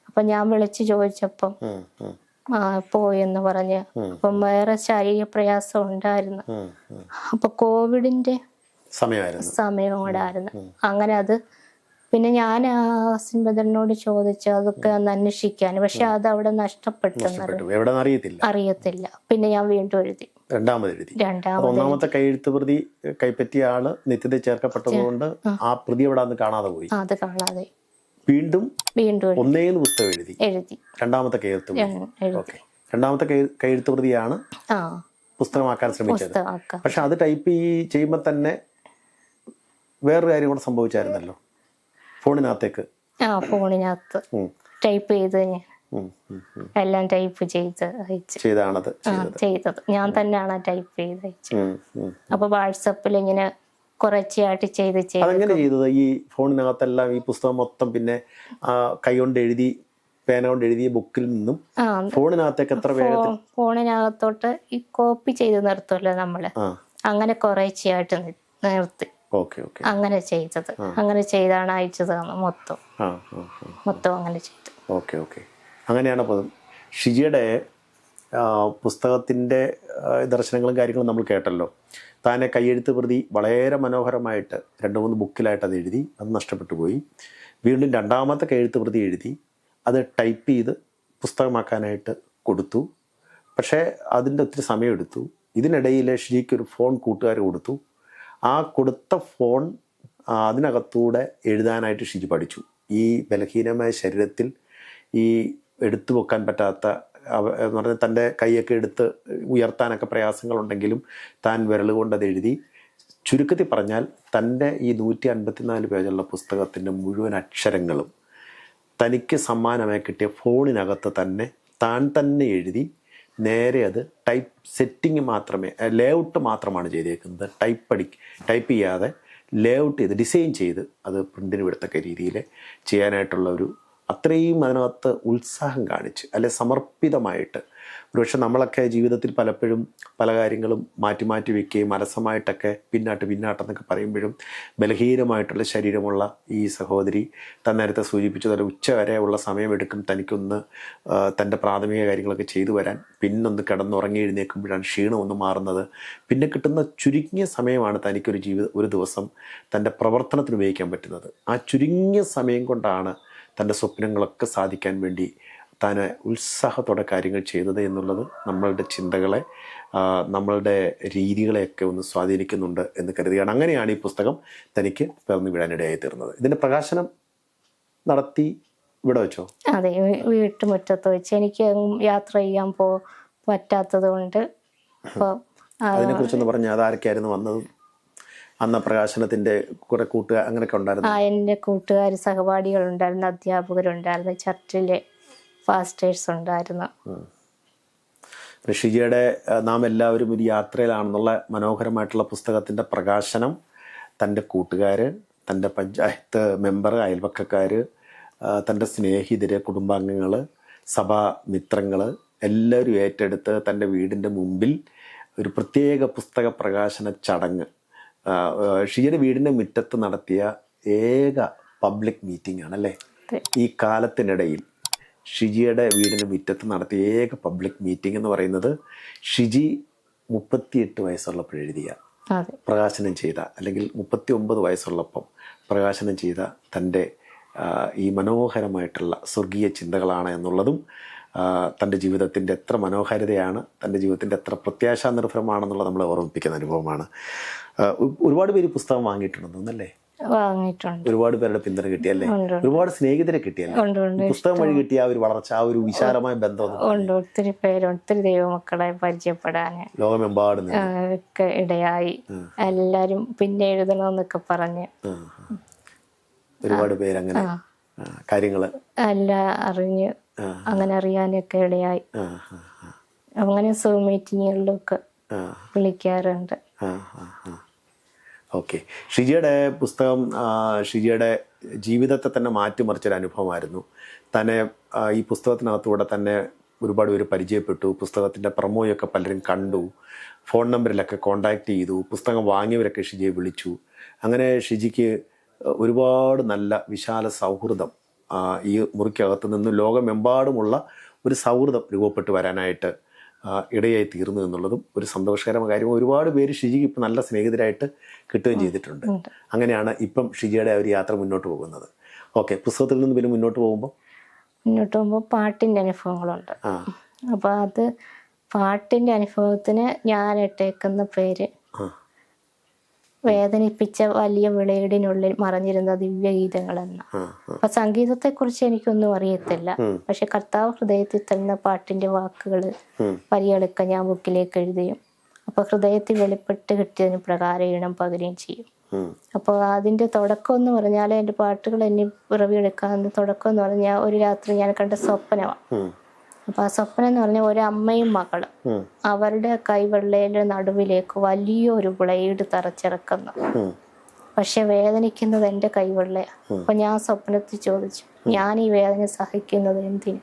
അപ്പൊ ഞാൻ വിളിച്ചു ചോദിച്ചപ്പം പോയെന്ന് പറഞ്ഞ്. അപ്പം വേറെ ശാരീരിക പ്രയാസം ഉണ്ടായിരുന്നു. അപ്പൊ കോവിഡിന്റെ സമയം കൂടായിരുന്നു. അങ്ങനെ അത് പിന്നെ ഞാൻ ആ ഹസിൻ ബദറിനോട് ചോദിച്ചു അതൊക്കെ ഒന്ന് അന്വേഷിക്കാൻ. പക്ഷെ അത് അവിടെ നഷ്ടപ്പെട്ടെന്ന് അറിയത്തില്ല. പിന്നെ ഞാൻ വീണ്ടും എഴുതി. ഒന്നാമത്തെ കൈയെഴുത്ത് പ്രതി കൈപ്പറ്റിയ ആള് നിത്യത ചേർക്കപ്പെട്ടതുകൊണ്ട് ആ പ്രതി അവിടെ കാണാതെ പോയി. അത് കാണാതെ വീണ്ടും ഒന്നേന്ന് പുസ്തകം എഴുതി. രണ്ടാമത്തെ കൈയെഴുത്ത് പ്രതി. രണ്ടാമത്തെ കൈയെഴുത്ത് പ്രതിയാണ് പുസ്തകമാക്കാൻ ശ്രമിച്ചത്. പക്ഷെ അത് ടൈപ്പ് ചെയ്യുമ്പോ തന്നെ വേറൊരു കാര്യം കൂടെ സംഭവിച്ചായിരുന്നല്ലോ. ഫോണിനകത്ത് ടൈപ്പ് ചെയ്ത് എല്ലാം ടൈപ്പ് ചെയ്തത് ഞാൻ തന്നെയാണ് ടൈപ്പ് ചെയ്ത് അയച്ചത്. അപ്പൊ വാട്സപ്പിൽ ഇങ്ങനെ കുറച്ചായിട്ട് അതെങ്ങനെ ചെയ്തത്? ഈ ഫോണിനകത്തെല്ലാം ഈ പുസ്തകം മൊത്തം പിന്നെ കൈ കൊണ്ട് എഴുതി പേന കൊണ്ട് എഴുതിയ ബുക്കിൽ നിന്നും ഫോണിനകത്തേക്ക് എത്ര വേഗത്തിൽ? ഫോണിനകത്തോട്ട് ഈ കോപ്പി ചെയ്ത് നിർത്തുമല്ലോ നമ്മള്, അങ്ങനെ കുറച്ചായിട്ട് നിർത്തി അങ്ങനെ ചെയ്തത്. അങ്ങനെ ചെയ്താണ് അയച്ചത് മൊത്തം അങ്ങനെ ചെയ്തു. അങ്ങനെയാണ്. അപ്പം ഷിജിയുടെ പുസ്തകത്തിൻ്റെ ദർശനങ്ങളും കാര്യങ്ങളും നമ്മൾ കേട്ടല്ലോ. താനെ കൈയെഴുത്ത് പ്രതി വളരെ മനോഹരമായിട്ട് 2-3 ബുക്കിലായിട്ട് അത് എഴുതി. അത് നഷ്ടപ്പെട്ടു പോയി. വീണ്ടും രണ്ടാമത്തെ കൈയെഴുത്ത് പ്രതി എഴുതി അത് ടൈപ്പ് ചെയ്ത് പുസ്തകമാക്കാനായിട്ട് കൊടുത്തു. പക്ഷേ അതിൻ്റെ ഒത്തിരി സമയമെടുത്തു. ഇതിനിടയിൽ ഷിജിക്കൊരു ഫോൺ കൂട്ടുകാർ കൊടുത്തു. ആ കൊടുത്ത ഫോൺ അതിനകത്തൂടെ എഴുതാനായിട്ട് ഷിജി പഠിച്ചു. ഈ ബലഹീനമായ ശരീരത്തിൽ ഈ എടുത്തു വെക്കാൻ പറ്റാത്ത എന്ന് പറഞ്ഞാൽ തൻ്റെ കൈയൊക്കെ എടുത്ത് ഉയർത്താനൊക്കെ പ്രയാസങ്ങളുണ്ടെങ്കിലും താൻ വിരലുകൊണ്ട് അത് എഴുതി. ചുരുക്കത്തിൽ പറഞ്ഞാൽ തൻ്റെ ഈ 154 പേജുള്ള പുസ്തകത്തിൻ്റെ മുഴുവൻ അക്ഷരങ്ങളും തനിക്ക് സമ്മാനമായി കിട്ടിയ ഫോണിനകത്ത് താൻ തന്നെ എഴുതി. നേരെ അത് ടൈപ്പ് സെറ്റിങ് മാത്രമേ, ലേഔട്ട് മാത്രമാണ് ചെയ്തേക്കുന്നത്. ടൈപ്പ് ചെയ്യാതെ ലേഔട്ട് ചെയ്ത് ഡിസൈൻ ചെയ്ത് അത് പ്രിൻറ്റിന് വിടത്തക്ക രീതിയിൽ ചെയ്യാനായിട്ടുള്ള ഒരു അത്രയും അതിനകത്ത് ഉത്സാഹം കാണിച്ച് അല്ലെ സമർപ്പിതമായിട്ട്. ഒരുപക്ഷെ നമ്മളൊക്കെ ജീവിതത്തിൽ പലപ്പോഴും പല കാര്യങ്ങളും മാറ്റി വയ്ക്കുകയും അലസമായിട്ടൊക്കെ പിന്നാട്ടെന്നൊക്കെ പറയുമ്പോഴും ബലഹീനമായിട്ടുള്ള ശരീരമുള്ള ഈ സഹോദരി താൻ നേരത്തെ സൂചിപ്പിച്ചതുപോലെ ഉച്ച വരെ ഉള്ള സമയമെടുക്കും തനിക്കൊന്ന് തൻ്റെ പ്രാഥമിക കാര്യങ്ങളൊക്കെ ചെയ്തു വരാൻ. പിന്നൊന്ന് കിടന്നുറങ്ങി എഴുന്നേൽക്കുമ്പോഴാണ് ക്ഷീണം ഒന്ന് മാറുന്നത്. പിന്നെ കിട്ടുന്ന ചുരുങ്ങിയ സമയമാണ് തനിക്കൊരു ഒരു ദിവസം തൻ്റെ പ്രവർത്തനത്തിന് ഉപയോഗിക്കാൻ പറ്റുന്നത്. ആ ചുരുങ്ങിയ സമയം കൊണ്ടാണ് തൻ്റെ സ്വപ്നങ്ങളൊക്കെ സാധിക്കാൻ വേണ്ടി താൻ ഉത്സാഹത്തോടെ കാര്യങ്ങൾ ചെയ്തത് എന്നുള്ളത് നമ്മളുടെ ചിന്തകളെ നമ്മളുടെ രീതികളെയൊക്കെ ഒന്ന് സ്വാധീനിക്കുന്നുണ്ട് എന്ന് കരുതുകയാണ്. അങ്ങനെയാണ് ഈ പുസ്തകം തനിക്ക് പിറന്നു വീഴാനിടയായി തീർന്നത്. ഇതിൻ്റെ പ്രകാശനം നടത്തി ഇവിടെ വെച്ചോ? അതെ, വീട്ടുമുറ്റത്ത് വെച്ച്. എനിക്ക് യാത്ര ചെയ്യാൻ പറ്റാത്തത് കൊണ്ട്. അതിനെക്കുറിച്ചൊന്ന് പറഞ്ഞാൽ അതാരൊക്കെയായിരുന്നു വന്നതും അന്ന് പ്രകാശനത്തിന്റെ കുറെ കൂട്ടുകാർ അങ്ങനെയൊക്കെ ഉണ്ടായിരുന്നു? എൻ്റെ കൂട്ടുകാർ, സഹപാഠികളുണ്ടായിരുന്നു, അധ്യാപകരുണ്ടായിരുന്നു, ചർച്ചിലെ ഫാസ്റ്റേഴ്സ് ഉണ്ടായിരുന്നു. ഷിജിയുടെ നാം എല്ലാവരും ഒരു യാത്രയിലാണെന്നുള്ള മനോഹരമായിട്ടുള്ള പുസ്തകത്തിൻ്റെ പ്രകാശനം തൻ്റെ കൂട്ടുകാർ, തൻ്റെ പഞ്ചായത്ത് മെമ്പർ, അയൽപക്കക്കാർ, തൻ്റെ സ്നേഹിതര്, കുടുംബാംഗങ്ങൾ, സഭാമിത്രങ്ങൾ എല്ലാവരും ഏറ്റെടുത്ത് തൻ്റെ വീടിൻ്റെ മുമ്പിൽ ഒരു പ്രത്യേക പുസ്തക പ്രകാശന ചടങ്ങ് ഷിജിയുടെ വീടിൻ്റെ മുറ്റത്ത് നടത്തിയ ഏക പബ്ലിക് മീറ്റിംഗ് ആണല്ലേ ഈ കാലത്തിനിടയിൽ. ഷിജിയുടെ വീടിന് മുറ്റത്ത് നടത്തിയ ഏക പബ്ലിക് മീറ്റിംഗ് എന്ന് പറയുന്നത് ഷിജി 38 വയസ്സുള്ളപ്പോഴെഴുതിയ അതെ. പ്രകാശനം ചെയ്ത, അല്ലെങ്കിൽ 39 വയസ്സുള്ളപ്പം പ്രകാശനം ചെയ്ത തൻ്റെ ഈ മനോഹരമായിട്ടുള്ള സ്വർഗീയ ചിന്തകളാണ് എന്നുള്ളതും, തൻ്റെ ജീവിതത്തിൻ്റെ എത്ര മനോഹാരിതയാണ്, തൻ്റെ ജീവിതത്തിൻ്റെ എത്ര പ്രത്യാശാ നിർഭരമാണെന്നുള്ളത് നമ്മളെ ഓർമ്മിപ്പിക്കുന്ന അനുഭവമാണ്. ഒരുപാട് പേര് പുസ്തകം വാങ്ങിയിട്ടുണ്ടെന്നല്ലേ? വാങ്ങിയിട്ടുണ്ട്. ഒരുപാട് പേരുടെ പിന്തുണ കിട്ടിയല്ലേ? ഉണ്ട്. ഒരുപാട് സ്നേഹിതരെ കിട്ടിയല്ലേ? ഉണ്ട്. പുസ്തകം വഴി കിട്ടിയ ആ ഒരു വളർച്ച, ആ ഒരു വിശാലമായ ബന്ധം ഉണ്ട്. ഒത്തിരി പേര്, ഒത്തിരി ദൈവമക്കളെ പരിചയപ്പെടാൻ ലോകമെമ്പാടും ഒക്കെ ഇടയായി. എല്ലാരും പിന്നെ എഴുതണമെന്നൊക്കെ പറഞ്ഞ് ഒരുപാട് പേര് അങ്ങനെ കാര്യങ്ങള് എല്ലാം അറിഞ്ഞ് അങ്ങനെ അറിയാനൊക്കെ ഇടയായി. അങ്ങനെ സൂം മീറ്റിങ്ങുകളിലൊക്കെ വിളിക്കാറുണ്ട്. ഓക്കെ. ഷിജിയുടെ പുസ്തകം ഷിജിയുടെ ജീവിതത്തെ തന്നെ മാറ്റിമറിച്ചൊരു അനുഭവമായിരുന്നു. തന്നെ ഈ പുസ്തകത്തിനകത്തൂടെ തന്നെ ഒരുപാട് പേര് പരിചയപ്പെട്ടു. പുസ്തകത്തിൻ്റെ പ്രൊമോയൊക്കെ പലരും കണ്ടു, ഫോൺ നമ്പറിലൊക്കെ കോണ്ടാക്ട് ചെയ്തു, പുസ്തകം വാങ്ങിയവരൊക്കെ ഷിജിയെ വിളിച്ചു. അങ്ങനെ ഷിജിക്ക് ഒരുപാട് നല്ല വിശാല സൗഹൃദം ഈ മുറിക്കകത്ത് നിന്ന് ലോകമെമ്പാടുമുള്ള ഒരു സൗഹൃദം രൂപപ്പെട്ടു വരാനായിട്ട് ഇടയായി തീർന്നു എന്നുള്ളതും ഒരു സന്തോഷകരമായ കാര്യം. ഒരുപാട് പേര് ഷിജിക്ക് ഇപ്പം നല്ല സ്നേഹിതരായിട്ട് കിട്ടുകയും ചെയ്തിട്ടുണ്ട്. അങ്ങനെയാണ് ഇപ്പം ഷിജിയുടെ ഒരു യാത്ര മുന്നോട്ട് പോകുന്നത്. ഓക്കെ. പുസ്തകത്തിൽ നിന്ന് പിന്നെ മുന്നോട്ട് പോകുമ്പോൾ പാട്ടിൻ്റെ അനുഭവങ്ങളുണ്ട്. അപ്പോൾ അത് പാട്ടിൻ്റെ അനുഭവത്തിന് ഞാൻ ഇട്ടേക്കുന്ന പേര് വേദനിപ്പിച്ച വലിയ വിളയിടിനുള്ളിൽ മറഞ്ഞിരുന്ന ദിവ്യഗീതങ്ങളെന്ന. അപ്പൊ സംഗീതത്തെക്കുറിച്ച് എനിക്കൊന്നും അറിയത്തില്ല. പക്ഷെ കർത്താവ് ഹൃദയത്തിൽ തരുന്ന പാട്ടിന്റെ വാക്കുകൾ വരികളൊക്കെ ഞാൻ ബുക്കിലേക്ക് എഴുതിയും അപ്പൊ ഹൃദയത്തിൽ വെളിപ്പെട്ട് കിട്ടിയതിന് പ്രകാരം ഈണം പകരുകയും ചെയ്യും. അപ്പോൾ അതിന്റെ തുടക്കം എന്ന് പറഞ്ഞാൽ എൻ്റെ പാട്ടുകൾ എന്നെ പിറവിയെടുക്കാൻ തുടക്കം എന്ന് പറഞ്ഞാൽ ഒരു രാത്രി ഞാൻ കണ്ട സ്വപ്നമാണ്. അപ്പൊ ആ സ്വപ്നം എന്ന് പറഞ്ഞാൽ ഒരമ്മയും മകളും അവരുടെ കൈവെള്ളയുടെ നടുവിലേക്ക് വലിയൊരു ബ്ലേഡ് തറച്ചിറക്കുന്നു. പക്ഷെ വേദനിക്കുന്നത് എൻ്റെ കൈവെള്ളയാണ്. അപ്പൊ ഞാൻ സ്വപ്നത്തിൽ ചോദിച്ചു, ഞാൻ ഈ വേദന സഹിക്കുന്നത് എന്തിന്?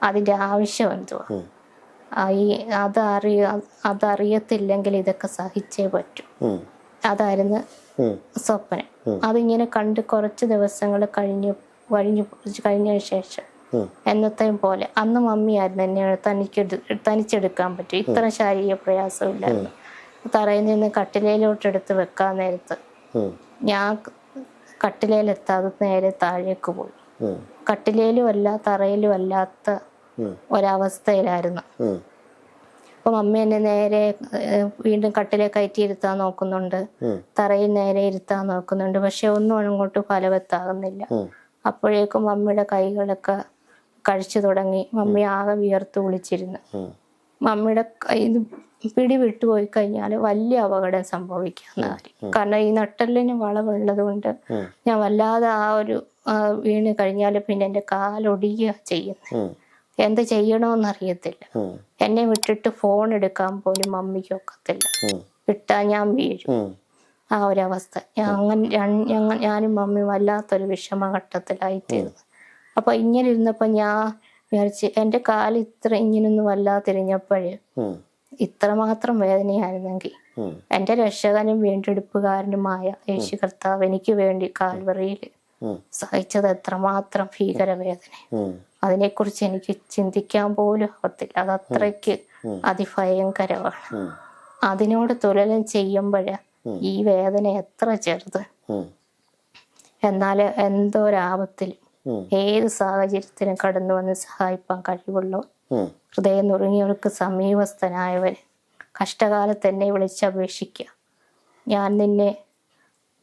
അതിന്റെ ആവശ്യം എന്തുവാ? അതറിയത്തില്ലെങ്കിൽ ഇതൊക്കെ സഹിച്ചേ പറ്റൂ. അതായിരുന്നു സ്വപ്നം. അതിങ്ങനെ കണ്ട് കുറച്ച് ദിവസങ്ങൾ കഴിഞ്ഞ ശേഷം എന്നത്തെയും പോലെ അന്ന് മമ്മിയായിരുന്നു എന്നെ തനിച്ചെടുക്കാൻ പറ്റും. ഇത്ര ശാരീരിക പ്രയാസമില്ലായിരുന്നു. തറയിൽ നിന്ന് കട്ടിലയിലോട്ടെടുത്ത് വെക്കാൻ നേരത്ത് ഞാൻ കട്ടിലയിലെത്താതെ നേരെ താഴേക്ക് പോയി. കട്ടിലയിലും അല്ല തറയിലും അല്ലാത്ത ഒരവസ്ഥയിലായിരുന്നു. അപ്പൊ മമ്മി എന്നെ നേരെ വീണ്ടും കട്ടിലെ കയറ്റി ഇരുത്താൻ നോക്കുന്നുണ്ട്, തറയിൽ നേരെ ഇരുത്താൻ നോക്കുന്നുണ്ട്. പക്ഷെ ഒന്നും അങ്ങോട്ട് ഫലവത്താകുന്നില്ല. അപ്പോഴേക്കും മമ്മിയുടെ കൈകളൊക്കെ കഴിച്ചു തുടങ്ങി. മമ്മി ആകെ വിയർത്ത് വിളിച്ചിരുന്നു. മമ്മിയുടെ ഇത് പിടി വിട്ടുപോയി കഴിഞ്ഞാൽ വലിയ അപകടം സംഭവിക്കാവുന്ന കാര്യം. കാരണം ഈ നട്ടെല്ലിന് വളവുള്ളത് കൊണ്ട് ഞാൻ വല്ലാതെ വീണ് കഴിഞ്ഞാൽ പിന്നെ എൻ്റെ കാലൊടിയുക ചെയ്യുന്നു. എന്ത് ചെയ്യണമെന്നറിയത്തില്ല. എന്നെ വിട്ടിട്ട് ഫോൺ എടുക്കാൻ പോലും മമ്മിക്ക് ഒക്കത്തില്ല. വിട്ടാൽ ഞാൻ വീഴും. ആ ഒരവസ്ഥ. ഞാനും മമ്മിയും വല്ലാത്തൊരു വിഷമഘട്ടത്തിലായിത്തീർന്നു. അപ്പൊ ഇങ്ങനെ ഇരുന്നപ്പോ ഞാൻ വിചാരിച്ച് എൻ്റെ കാല് ഇങ്ങനൊന്നും വല്ലാതിരിഞ്ഞപ്പോഴ് ഇത്രമാത്രം വേദനയായിരുന്നെങ്കിൽ എൻ്റെ രക്ഷകനും വീണ്ടെടുപ്പുകാരനുമായ യേശു കർത്താവ് എനിക്ക് വേണ്ടി കാൽവറിയിൽ സഹിച്ചത് എത്രമാത്രം ഭീകരവേദന. അതിനെക്കുറിച്ച് എനിക്ക് ചിന്തിക്കാൻ പോലും ആവത്തില്ല. അതത്രയ്ക്ക് അതിഭയങ്കരമാണ്. അതിനോട് തുലനം ചെയ്യുമ്പോഴ് ഈ വേദന എത്ര ചെറുത്. എന്നാൽ എന്തോ ഒരാപത്തിലും ഏത് സാഹചര്യത്തിനും കടന്നു വന്ന് സഹായിപ്പാൻ കഴിവുള്ള ഹൃദയം നുറുങ്ങിയവർക്ക് സമീപസ്ഥനായവൻ കഷ്ടകാലത്ത് എന്നെ വിളിച്ചപേക്ഷിക്കുക, ഞാൻ നിന്നെ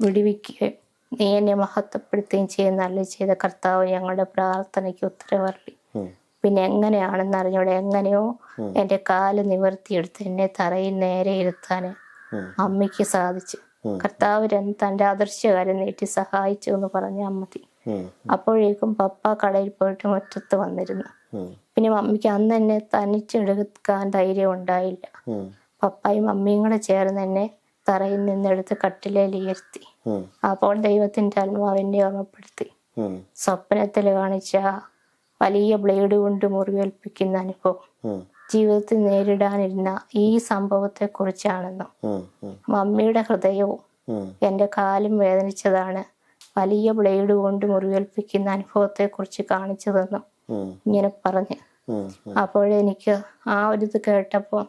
വിടുവിക്കുകയും നീ എന്നെ മഹത്വപ്പെടുത്തുകയും ചെയ്യുന്നല്ല ചെയ്ത കർത്താവ് ഞങ്ങളുടെ പ്രാർത്ഥനയ്ക്ക് ഉത്തരവരളി. പിന്നെ എങ്ങനെയാണെന്ന് അറിഞ്ഞൂടെ എങ്ങനെയോ എൻ്റെ കാല് നിവർത്തിയെടുത്ത് എന്നെ തറയിൽ നേരെ ഇരുത്താൻ അമ്മയ്ക്ക് സാധിച്ചു. കർത്താവ് തൻ്റെ അദൃശ്യകാര്യം നീട്ടി സഹായിച്ചു എന്ന് പറഞ്ഞാൽ മതി. അപ്പോഴേക്കും പപ്പ കടയിൽ പോയിട്ട് മുറ്റത്ത് വന്നിരുന്നു. പിന്നെ മമ്മിക്ക് അന്ന് എന്നെ തനിച്ചെടുക്കാൻ ധൈര്യം ഉണ്ടായില്ല. പപ്പായും മമ്മിയും കൂടെ ചേർന്ന് എന്നെ തറയിൽ നിന്നെടുത്ത് കട്ടിലേൽ ഉയർത്തി. അപ്പോൾ ദൈവത്തിന്റെ ആത്മാവ് എന്നെ ഓർമ്മപ്പെടുത്തി. സ്വപ്നത്തിൽ കാണിച്ച വലിയ ബ്ലേഡ് കൊണ്ട് മുറിവേൽപ്പിക്കുന്ന അനുഭവം ജീവിതത്തിൽ നേരിടാനിരുന്ന ഈ സംഭവത്തെ കുറിച്ചാണെന്നും മമ്മിയുടെ ഹൃദയവും എൻ്റെ കാലും വേദനിച്ചതാണ് വലിയ ബ്ലേഡ് കൊണ്ട് മുറിവേൽപ്പിക്കുന്ന അനുഭവത്തെ കുറിച്ച് കാണിച്ചതെന്നും ഇങ്ങനെ പറഞ്ഞ്. അപ്പോഴെനിക്ക് ആ ഒരു ഇത് കേട്ടപ്പോൾ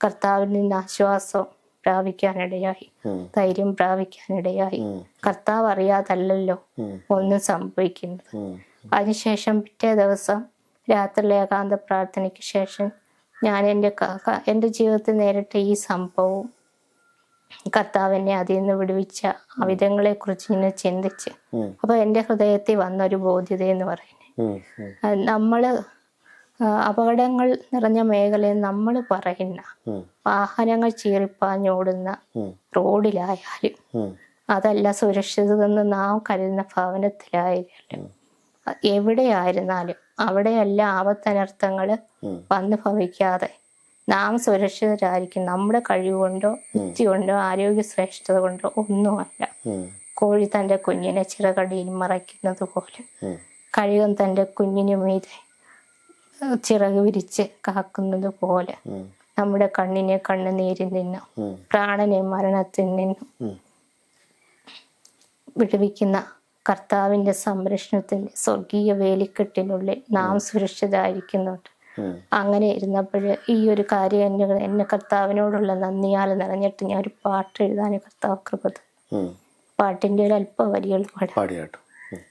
കർത്താവിൽ നിന്ന് ആശ്വാസവും പ്രാപിക്കാനിടയായി, ധൈര്യം പ്രാപിക്കാനിടയായി. കർത്താവ് അറിയാതല്ലല്ലോ ഒന്നും സംഭവിക്കുന്നത്. അതിനുശേഷം പിറ്റേ ദിവസം രാത്രിയിലെ ഏകാന്ത പ്രാർത്ഥനയ്ക്ക് ശേഷം ഞാൻ എൻ്റെ ജീവിതത്തിൽ നേരിട്ട ഈ സംഭവവും കർത്താവ് എന്നെ അതിൽ നിന്ന് വിടുവിച്ച വിധങ്ങളെ കുറിച്ച് ഇങ്ങനെ ചിന്തിച്ച്, അപ്പൊ എൻ്റെ ഹൃദയത്തിൽ വന്നൊരു ബോധ്യത എന്ന് പറയുന്നത്, നമ്മള് അപകടങ്ങൾ നിറഞ്ഞ മേഖലയിൽ നമ്മൾ പറയുന്ന വാഹനങ്ങൾ ചീറിപ്പാഞ്ഞോടുന്ന റോഡിലായാലും, അതല്ല സുരക്ഷിതമെന്ന് നാം കരുതുന്ന ഭവനത്തിലായാലും, എവിടെയായിരുന്നാലും അവിടെയെല്ലാം ആപത്തനർത്ഥങ്ങൾ വന്നു ഭവിക്കാതെ നാം സുരക്ഷിതരായിരിക്കും. നമ്മുടെ കഴിവുകൊണ്ടോ യുക്തി കൊണ്ടോ ആരോഗ്യ ശ്രേഷ്ഠത കൊണ്ടോ ഒന്നുമല്ല. കോഴി തൻ്റെ കുഞ്ഞിനെ ചിറകടിയിൽ മറയ്ക്കുന്നത് പോലെ, കഴുകൻ തൻ്റെ കുഞ്ഞിനു മീതെ ചിറക് വിരിച്ച് കാക്കുന്നത് പോലെ, നമ്മുടെ കണ്ണിനെ കണ്ണുനീരിൽ നിന്നും പ്രാണനെ മരണത്തിൽ നിന്നും വിടുവിക്കുന്ന കർത്താവിൻ്റെ സംരക്ഷണത്തിൻ്റെ സ്വർഗീയ വേലിക്കെട്ടിനുള്ളിൽ നാം സുരക്ഷിതരായിരിക്കുന്നുണ്ട്. അങ്ങനെ ഇരുന്നപ്പോൾ ഈ ഒരു കാര്യം എന്നെ കർത്താവിനോടുള്ള നന്ദിയാൽ നിറഞ്ഞിട്ട് ഞാൻ ഒരു പാട്ട് എഴുതാൻ കർത്താവ് കൃപ തന്നു. പാട്ടിൻ്റെ ഒരു അല്പ വരികൾ പാടിയാട്ടോ.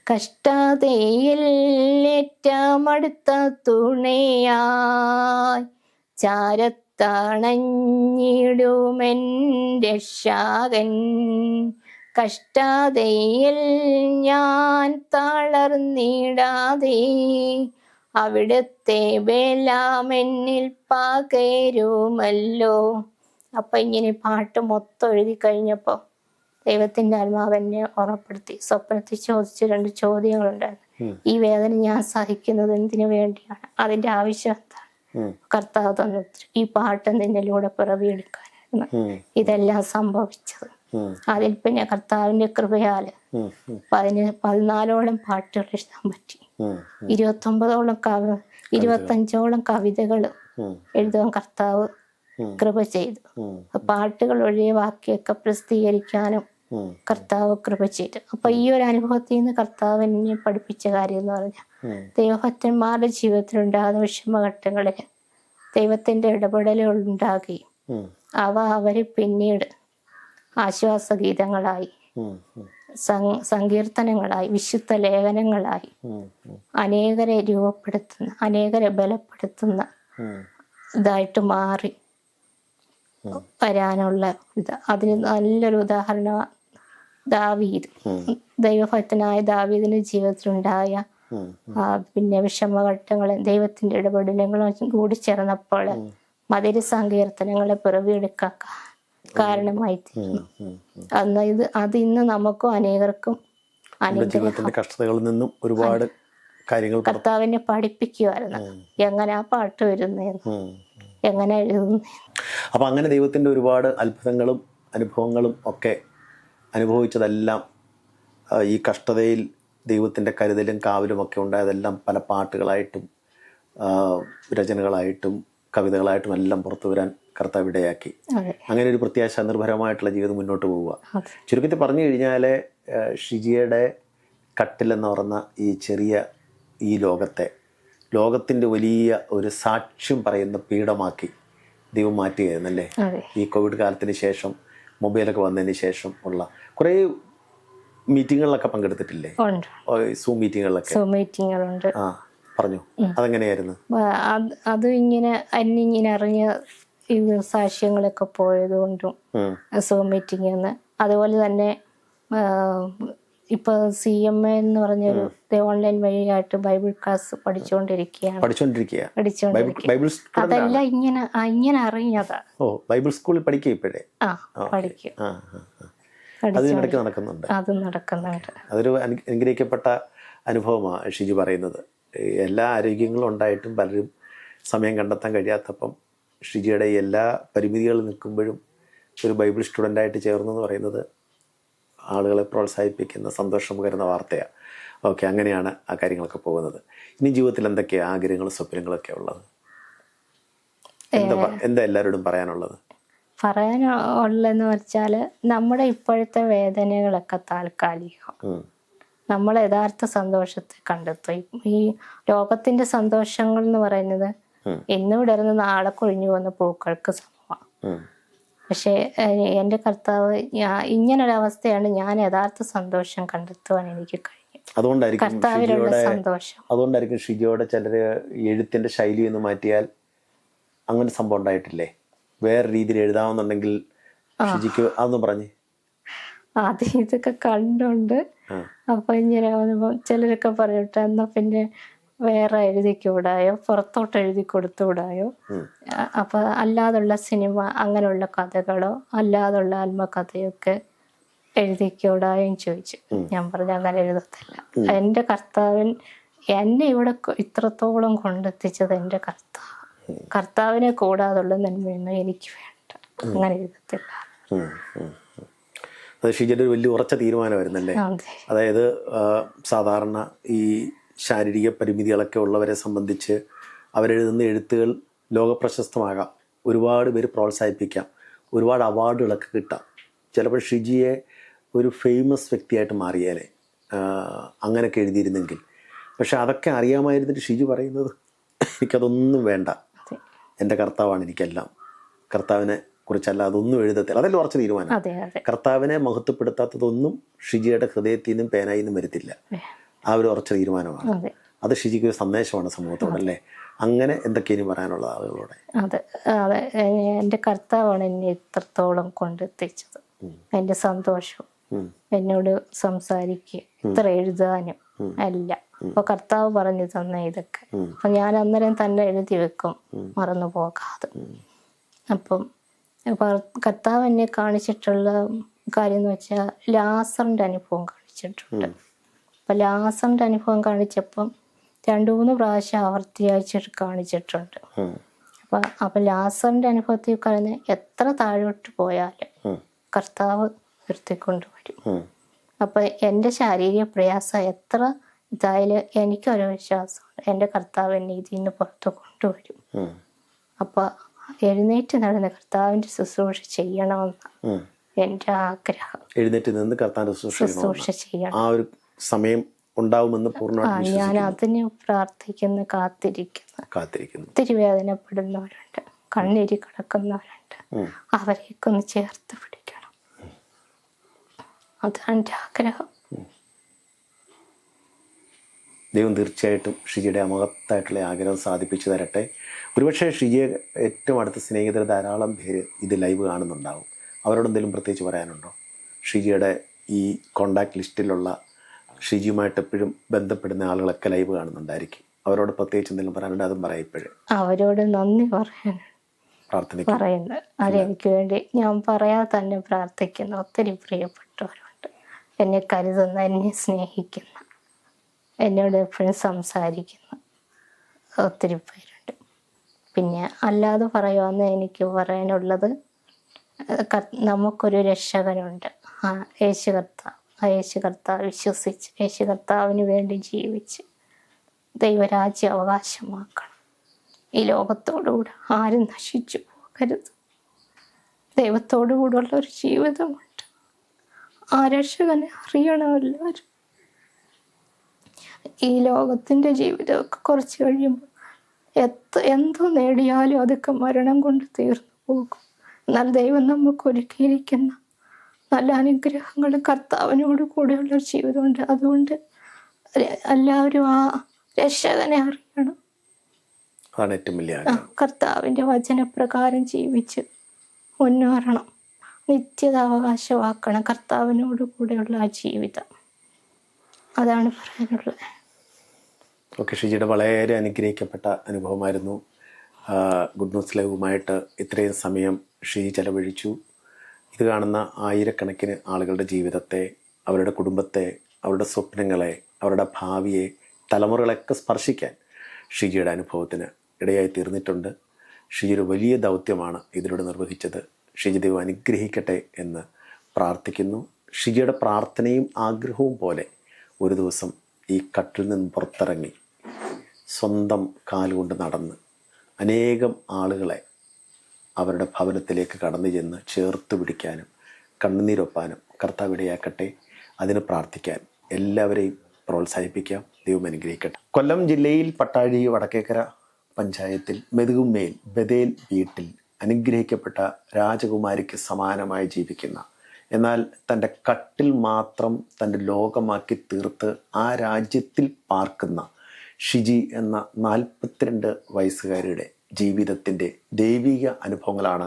കഷ്ടതയിൽ ഏറ്റവും അടുത്ത തുണയായി ചാരത്തണഞ്ഞിടുമെൻ രക്ഷകൻ, കഷ്ടതയിൽ ഞാൻ തളർന്നിടാതെ അവിടുത്തെ ബലമെന്നിൽ പകരുമല്ലോ. അപ്പം ഇങ്ങനെ പാട്ട് മൊത്തം എഴുതി കഴിഞ്ഞപ്പോൾ ദൈവത്തിൻ്റെ ആത്മാവ് എന്നെ ഓർമ്മപ്പെടുത്തി. സ്വപ്നത്തിൽ ചോദിച്ച 2 ചോദ്യങ്ങളുണ്ടായിരുന്നു. ഈ വേദന ഞാൻ സഹിക്കുന്നത് എന്തിനു വേണ്ടിയാണ്? അതിൻ്റെ ആവശ്യം എന്താണ്? കർത്താവ് തന്നു ഈ പാട്ട് നിന്നിലൂടെ പിറവിയെടുക്കാനായിരുന്നു ഇതെല്ലാം സംഭവിച്ചത്. അതിൽ പിന്നെ കർത്താവിൻ്റെ കൃപയാല് 14ഓളം പാട്ടുകൾ എഴുതാൻ പറ്റി. 25ഓളം കവിതകൾ എഴുതാൻ കർത്താവ് കൃപ ചെയ്തു. പാട്ടുകൾ ഒഴികെ ബാക്കിയൊക്കെ പ്രസിദ്ധീകരിക്കാനും കർത്താവ് കൃപ ചെയ്തു. അപ്പൊ ഈ ഒരു അനുഭവത്തിൽ നിന്ന് കർത്താവ് എന്നെ പഠിപ്പിച്ച കാര്യം എന്ന് പറഞ്ഞാൽ, ദൈവഭക്തന്മാരുടെ ജീവിതത്തിലുണ്ടാകുന്ന വിഷമഘട്ടങ്ങളിൽ ദൈവത്തിന്റെ ഇടപെടലുകൾ ഉണ്ടാകുകയും അവരെ പിന്നീട് ആശ്വാസഗീതങ്ങളായി, സങ്കീർത്തനങ്ങളായി, വിശുദ്ധ ലേഖനങ്ങളായി അനേകരെ രൂപപ്പെടുത്തുന്ന, അനേകരെ ബലപ്പെടുത്തുന്ന ഇതായിട്ട് മാറി വരാനുള്ള അതിന് നല്ലൊരു ഉദാഹരണം ദാവീദ്. ദൈവഭക്തനായ ദാവീദിന്റെ ജീവിതത്തിലുണ്ടായ പിന്നെ വിഷമഘട്ടങ്ങളും ദൈവത്തിന്റെ ഇടപെടലുകളും കൂടി ചേർന്നപ്പോൾ മധുര സങ്കീർത്തനങ്ങളെ പിറവിയെടുക്കാൻ കാരണമായി തീർന്നു. അത് ഇന്ന് നമുക്കും അനേകർക്കും കഷ്ടതകളിൽ നിന്നും ഒരുപാട് കാര്യങ്ങൾ കർത്താവിനെ പഠിപ്പിക്കുമായിരുന്നു. എങ്ങനെയാ പാട്ട് വരുന്നതെന്ന്, എങ്ങനെ എഴുതുന്നു. അപ്പൊ അങ്ങനെ ദൈവത്തിന്റെ ഒരുപാട് അത്ഭുതങ്ങളും അനുഭവങ്ങളും ഒക്കെ അനുഭവിച്ചതെല്ലാം ഈ കഷ്ടതയിൽ ദൈവത്തിന്റെ കരുതലും കാവലും ഒക്കെ ഉണ്ടായതെല്ലാം പല പാട്ടുകളായിട്ടും രചനകളായിട്ടും കവിതകളായിട്ടും എല്ലാം പുറത്തു വരാൻ കർത്താവ് ഇടയാക്കി. അങ്ങനെ ഒരു പ്രത്യാശ നിർഭരമായിട്ടുള്ള ജീവിതം മുന്നോട്ട് പോവുക. ചുരുക്കത്തിൽ പറഞ്ഞു കഴിഞ്ഞാൽ ഷിജിയുടെ കട്ടിലെന്ന് പറഞ്ഞ ഈ ചെറിയ ഈ ലോകത്തിൻ്റെ വലിയ ഒരു സാക്ഷ്യം പറയുന്ന പീഠമാക്കി ദൈവം മാറ്റുകയായിരുന്നല്ലേ. ഈ കോവിഡ് കാലത്തിന് ശേഷം, മൊബൈലൊക്കെ വന്നതിന് ശേഷം ഉള്ള കുറേ മീറ്റിങ്ങുകളിലൊക്കെ പങ്കെടുത്തിട്ടില്ലേ? സൂം മീറ്റിങ്ങുകളിലൊക്കെ. ആ, പറഞ്ഞു. അതെങ്ങനെയായിരുന്നു? അത് ഇങ്ങനെ അറിഞ്ഞ ഈ സാക്ഷ്യങ്ങളൊക്കെ പോയത് കൊണ്ടും സൂം മീറ്റിംഗ്. അതുപോലെ തന്നെ ഇപ്പൊ CMA എന്ന് പറഞ്ഞൊരു ഓൺലൈൻ വഴിയായിട്ട് ബൈബിൾ ക്ലാസ് പഠിച്ചുകൊണ്ടിരിക്കുകയാണ്. അതെല്ലാം ഇങ്ങനെ അറിഞ്ഞതാ. ബൈബിൾ സ്കൂളിൽ പഠിക്കുക ഇപ്പോഴേ? പഠിക്കും. അത് നടക്കുന്നുണ്ട്. അതൊരു അനുഗ്രഹിക്കപ്പെട്ട അനുഭവമാണ് ഷിജി പറയുന്നത്. എല്ലാ ആരോഗ്യങ്ങളും ഉണ്ടായിട്ടും പലരും സമയം കണ്ടെത്താൻ കഴിയാത്തപ്പം ഷിജിയുടെ എല്ലാ പരിമിതികളും നിൽക്കുമ്പോഴും ഒരു ബൈബിൾ സ്റ്റുഡൻ്റായിട്ട് ചേർന്നു എന്ന് പറയുന്നത് ആളുകളെ പ്രോത്സാഹിപ്പിക്കുന്ന, സന്തോഷം പകരുന്ന വാർത്തയാണ്. ഓക്കെ, അങ്ങനെയാണ് ആ കാര്യങ്ങളൊക്കെ പോകുന്നത്. ഇനി ജീവിതത്തിൽ എന്തൊക്കെയാണ് ആഗ്രഹങ്ങളും സ്വപ്നങ്ങളൊക്കെ ഉള്ളത്? എന്താ എല്ലാവരോടും പറയാനുള്ളത്? പറയാനുള്ളതെന്ന് വെച്ചാൽ, നമ്മുടെ ഇപ്പോഴത്തെ വേദനകളൊക്കെ താൽക്കാലികം. നമ്മൾ യഥാർത്ഥ സന്തോഷത്തെ കണ്ടെത്തും. ഈ ലോകത്തിന്റെ സന്തോഷങ്ങൾ എന്ന് പറയുന്നത് ഇന്ന് വിടർന്ന് നാളെ കൊഴിഞ്ഞു പോകുന്ന പൂക്കൾക്ക് സമമാണ്. പക്ഷേ എൻ്റെ കർത്താവ് ഇങ്ങനൊരവസ്ഥയാണ് ഞാൻ യഥാർത്ഥ സന്തോഷം കണ്ടെത്തുവാൻ എനിക്ക് കഴിഞ്ഞു. കർത്താവിലുള്ള സന്തോഷം. അതുകൊണ്ടായിരിക്കും ഷിജോയുടെ ചിലര് എഴുത്തിന്റെ ശൈലി എന്ന് മാറ്റിയാൽ അങ്ങനെ സംഭവം ഉണ്ടായിട്ടില്ലേ? വേറെ രീതിയിൽ എഴുതാമെന്നുണ്ടെങ്കിൽ ഷിജിക്ക് അതൊന്നും പറഞ്ഞേ. ആദ്യം ഇതൊക്കെ കണ്ടുണ്ട്. അപ്പൊ ഇങ്ങനെ ചിലരൊക്കെ പറയട്ടെ, എന്നാ പിന്നെ വേറെ എഴുതിക്കൂടായോ, പുറത്തോട്ട് എഴുതി കൊടുത്തുകൂടായോ, അപ്പൊ അല്ലാതുള്ള സിനിമ അങ്ങനെയുള്ള കഥകളോ അല്ലാതുള്ള ആത്മകഥയൊക്കെ എഴുതിക്കൂടായും ചോദിച്ചു. ഞാൻ പറഞ്ഞു അങ്ങനെ എഴുതത്തില്ല. എൻ്റെ കർത്താവൻ എന്നെ ഇവിടെ ഇത്രത്തോളം കൊണ്ടെത്തിച്ചത് എൻ്റെ കർത്താവിനെ കൂടാതുള്ള നന്മയൊന്നും എനിക്ക് വേണ്ട, അങ്ങനെ എഴുതത്തില്ല. അത് ഷിജയുടെ ഒരു വലിയ ഉറച്ച തീരുമാനമായിരുന്നല്ലേ? അതായത് സാധാരണ ഈ ശാരീരിക പരിമിതികളൊക്കെ ഉള്ളവരെ സംബന്ധിച്ച് അവരെഴുതുന്ന എഴുത്തുകൾ ലോകപ്രശസ്തമാകാം, ഒരുപാട് പേര് പ്രോത്സാഹിപ്പിക്കാം, ഒരുപാട് അവാർഡുകളൊക്കെ കിട്ടാം. ചിലപ്പോൾ ഷിജിയെ ഒരു ഫേമസ് വ്യക്തിയായിട്ട് മാറിയാലേ അങ്ങനെയൊക്കെ എഴുതിയിരുന്നെങ്കിൽ. പക്ഷെ അതൊക്കെ അറിയാമായിരുന്നിട്ട് ഷിജി പറയുന്നത് എനിക്കതൊന്നും വേണ്ട, എൻ്റെ കർത്താവാണ് എനിക്കെല്ലാം, കർത്താവിനെ കുറിച്ചല്ല അതൊന്നും എഴുതത്തില്ല. അതല്ല ഉറച്ച തീരുമാനം. കർത്താവിനെ മഹത്വപ്പെടുത്താത്തതൊന്നും ഷിജിയുടെ ഹൃദയത്തിൽ നിന്നും പേനായി നിന്നും വരുത്തില്ല. ആ ഒരു ഉറച്ച തീരുമാനമാണ്. അത് ഷിജിക്ക് ഒരു സന്ദേശമാണ് സമൂഹത്തോടല്ലേ? അങ്ങനെ എന്തൊക്കെയാണ് പറയാനുള്ള ആളുകളോടെ? അതെ അതെ, എൻ്റെ കർത്താവാണ് എന്നെ ഇത്രത്തോളം കൊണ്ടെത്തിച്ചത്. എൻ്റെ സന്തോഷവും എന്നോട് സംസാരിക്കുക, ഇത്ര എഴുതാനും അല്ല. അപ്പൊ കർത്താവ് പറഞ്ഞു തന്ന ഇതൊക്കെ അപ്പൊ ഞാൻ അന്നേരം തന്നെ എഴുതി വെക്കും, മറന്നു പോകാതെ. അപ്പം കർത്താവ് എന്നെ കാണിച്ചിട്ടുള്ള കാര്യം എന്ന് വെച്ചാൽ ലാസറിന്റെ അനുഭവം കാണിച്ചിട്ടുണ്ട്. അപ്പൊ ലാസറിന്റെ അനുഭവം കാണിച്ചപ്പം 2-3 പ്രാവശ്യം ആവർത്തിയായിട്ട് കാണിച്ചിട്ടുണ്ട്. അപ്പൊ ലാസറിന്റെ അനുഭവത്തിൽ പറയുന്ന എത്ര താഴോട്ട് പോയാലും കർത്താവ് ഉയർത്തിക്കൊണ്ടുവരും. അപ്പൊ എൻ്റെ ശാരീരിക പ്രയാസം എത്ര ഇതായാലും എനിക്കൊരു വിശ്വാസമുണ്ട്, എൻ്റെ കർത്താവ് എന്നെ ഇതിൽ നിന്ന് പുറത്ത് കൊണ്ടുവരും. അപ്പൊ എഴുന്നേറ്റ് നടന്ന് കർത്താവിന്റെ ശുശ്രൂഷ ചെയ്യണമെന്ന് എൻ്റെ ആഗ്രഹം. എഴുന്നേറ്റ് നിന്ന് കർത്താവിന്റെ ശുശ്രൂഷ ചെയ്യണം. ആ ഒരു സമയം ഉണ്ടാവുമെന്ന് പൂർണ്ണമായും ഞാൻ അതിന് പ്രാർത്ഥിക്കുന്നു, കാത്തിരിക്കുന്നു. ഒത്തിരി വേദനപ്പെടുന്നവരുണ്ട്, കണ്ണീരി കിടക്കുന്നവരുണ്ട്, അവരെയൊക്കെ ഒന്ന് ചേർത്ത് പിടിക്കണം. അതാണ് എൻ്റെ ആഗ്രഹം. ദൈവം തീർച്ചയായിട്ടും ഷിജിയുടെ മഹത്തായിട്ടുള്ള ആഗ്രഹം സാധിപ്പിച്ചു തരട്ടെ. ഒരുപക്ഷെ ഷിജിയെ ഏറ്റവും അടുത്ത സ്നേഹിതർ ധാരാളം പേര് ഇത് ലൈവ് കാണുന്നുണ്ടാവും. അവരോട് എന്തെങ്കിലും പ്രത്യേകിച്ച് പറയാനുണ്ടോ? ഷിജിയുടെ ഈ കോണ്ടാക്ട് ലിസ്റ്റിലുള്ള ഷിജിയുമായിട്ട് എപ്പോഴും ബന്ധപ്പെടുന്ന ആളുകളൊക്കെ ലൈവ് കാണുന്നുണ്ടായിരിക്കും. അവരോട് പ്രത്യേകിച്ച് എന്തെങ്കിലും പറയാനുണ്ട്? അതും പറയാം. ഇപ്പോഴും അവരോട് നന്ദി പറയുന്നു. അവരെനിക്ക് വേണ്ടി ഞാൻ പറയാതെ തന്നെ പ്രാർത്ഥിക്കുന്ന ഒത്തിരി പ്രിയപ്പെട്ടവരുണ്ട്. എന്നെ കരുതുന്ന, എന്നെ സ്നേഹിക്കുന്ന, എന്നോട് എപ്പോഴും സംസാരിക്കുന്ന ഒത്തിരി പേരുണ്ട്. പിന്നെ അല്ലാതെ പറയുവാന്ന് എനിക്ക് പറയാനുള്ളത്, നമുക്കൊരു രക്ഷകനുണ്ട്, യേശു കർത്താവ്. ആ യേശു കർത്താവ് വിശ്വസിച്ച് യേശു കർത്താവിന് വേണ്ടി ജീവിച്ച് ദൈവരാജ്യം അവകാശമാക്കണം. ഈ ലോകത്തോടുകൂടെ ആരും നശിച്ചു പോകരുത്. ദൈവത്തോടുകൂടെയുള്ള ഒരു ജീവിതമുണ്ട്. ആ രക്ഷകനെ അറിയണം എല്ലാവരും. ഈ ലോകത്തിൻ്റെ ജീവിതമൊക്കെ കുറച്ച് കഴിയുമ്പോൾ എന്തോ നേടിയാലും അതൊക്കെ മരണം കൊണ്ട് തീർന്നു പോകും. എന്നാൽ ദൈവം നമുക്ക് ഒരുക്കിയിരിക്കുന്ന നല്ല അനുഗ്രഹങ്ങളും കർത്താവിനോട് കൂടെയുള്ള ജീവിതമുണ്ട്. അതുകൊണ്ട് എല്ലാവരും ആ രക്ഷകനെ അറിയണം. കർത്താവിൻ്റെ വചനപ്രകാരം ജീവിച്ച് മുന്നേറണം, നിത്യത അവകാശമാക്കണം കർത്താവിനോട് കൂടെയുള്ള ആ ജീവിതം. അതാണ് പറയാനുള്ളത്. ഓക്കെ, ഷിജിയുടെ വളരെ അനുഗ്രഹിക്കപ്പെട്ട അനുഭവമായിരുന്നു. ഗുഡ് ന്യൂസ് ലൈവുമായിട്ട് ഇത്രയും സമയം ഷിജി ചെലവഴിച്ചു. ഇത് കാണുന്ന ആയിരക്കണക്കിന് ആളുകളുടെ ജീവിതത്തെ, അവരുടെ കുടുംബത്തെ, അവരുടെ സ്വപ്നങ്ങളെ, അവരുടെ ഭാവിയെ, തലമുറകളൊക്കെ സ്പർശിക്കാൻ ഷിജിയുടെ അനുഭവത്തിന് ഇടയായി തീർന്നിട്ടുണ്ട്. ഷിജി ഒരു വലിയ ദൗത്യമാണ് ഇതിലൂടെ നിർവഹിച്ചത്. ഷിജി ദൈവം അനുഗ്രഹിക്കട്ടെ എന്ന് പ്രാർത്ഥിക്കുന്നു. ഷിജിയുടെ പ്രാർത്ഥനയും ആഗ്രഹവും പോലെ ഒരു ദിവസം ഈ കട്ടിൽ നിന്ന് പുറത്തിറങ്ങി സ്വന്തം കാലുകൊണ്ട് നടന്ന് അനേകം ആളുകളെ അവരുടെ ഭവനത്തിലേക്ക് കടന്നു ചെന്ന് ചേർത്ത് പിടിക്കാനും കണ്ണുനീരൊപ്പാനും കർത്താവ് ഇടയാക്കട്ടെ. അതിന് പ്രാർത്ഥിക്കാൻ എല്ലാവരെയും പ്രോത്സാഹിപ്പിക്കാം. ദൈവം അനുഗ്രഹിക്കട്ടെ. കൊല്ലം ജില്ലയിൽ പട്ടാഴി വടക്കേക്കര പഞ്ചായത്തിൽ മെതുകുമ്മേൽ ബദേൽ വീട്ടിൽ അനുഗ്രഹിക്കപ്പെട്ട രാജകുമാരിക്ക് സമാനമായി ജീവിക്കുന്ന, എന്നാൽ തൻ്റെ കട്ടിൽ മാത്രം തൻ്റെ ലോകമാക്കി തീർത്ത് ആ രാജ്യത്തിൽ പാർക്കുന്ന ഷിജി എന്ന 42 വയസ്സുകാരിയുടെ ജീവിതത്തിൻ്റെ ദൈവിക അനുഭവങ്ങളാണ്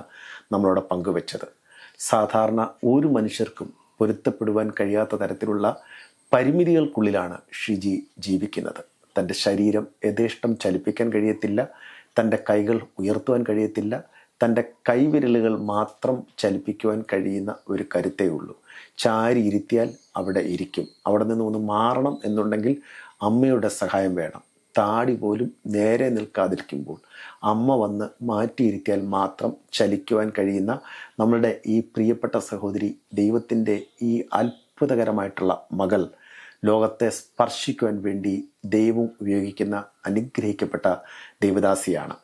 നമ്മളോട് പങ്കുവച്ചത്. സാധാരണ ഒരു മനുഷ്യർക്കും പൊരുത്തപ്പെടുവാൻ കഴിയാത്ത തരത്തിലുള്ള പരിമിതികൾക്കുള്ളിലാണ് ഷിജി ജീവിക്കുന്നത്. തൻ്റെ ശരീരം യഥേഷ്ടം ചലിപ്പിക്കാൻ കഴിയത്തില്ല, തൻ്റെ കൈകൾ ഉയർത്തുവാൻ കഴിയത്തില്ല, തൻ്റെ കൈവിരലുകൾ മാത്രം ചലിപ്പിക്കുവാൻ കഴിയുന്ന ഒരു കരുത്തേ ഉള്ളൂ. ചാരി ഇരുത്തിയാൽ അവിടെ ഇരിക്കും. അവിടെ നിന്ന് ഒന്ന് മാറണം എന്നുണ്ടെങ്കിൽ അമ്മയുടെ സഹായം വേണം. താടി പോലും നേരെ നിൽക്കാതിരിക്കുമ്പോൾ അമ്മ വന്ന് മാറ്റിയിരുത്തിയാൽ മാത്രം ചലിക്കുവാൻ കഴിയുന്ന നമ്മളുടെ ഈ പ്രിയപ്പെട്ട സഹോദരി, ദൈവത്തിൻ്റെ ഈ അത്ഭുതകരമായിട്ടുള്ള മകൾ, ലോകത്തെ സ്പർശിക്കുവാൻ വേണ്ടി ദൈവം ഉപയോഗിക്കുന്ന അനുഗ്രഹിക്കപ്പെട്ട ദൈവദാസിയാണ്.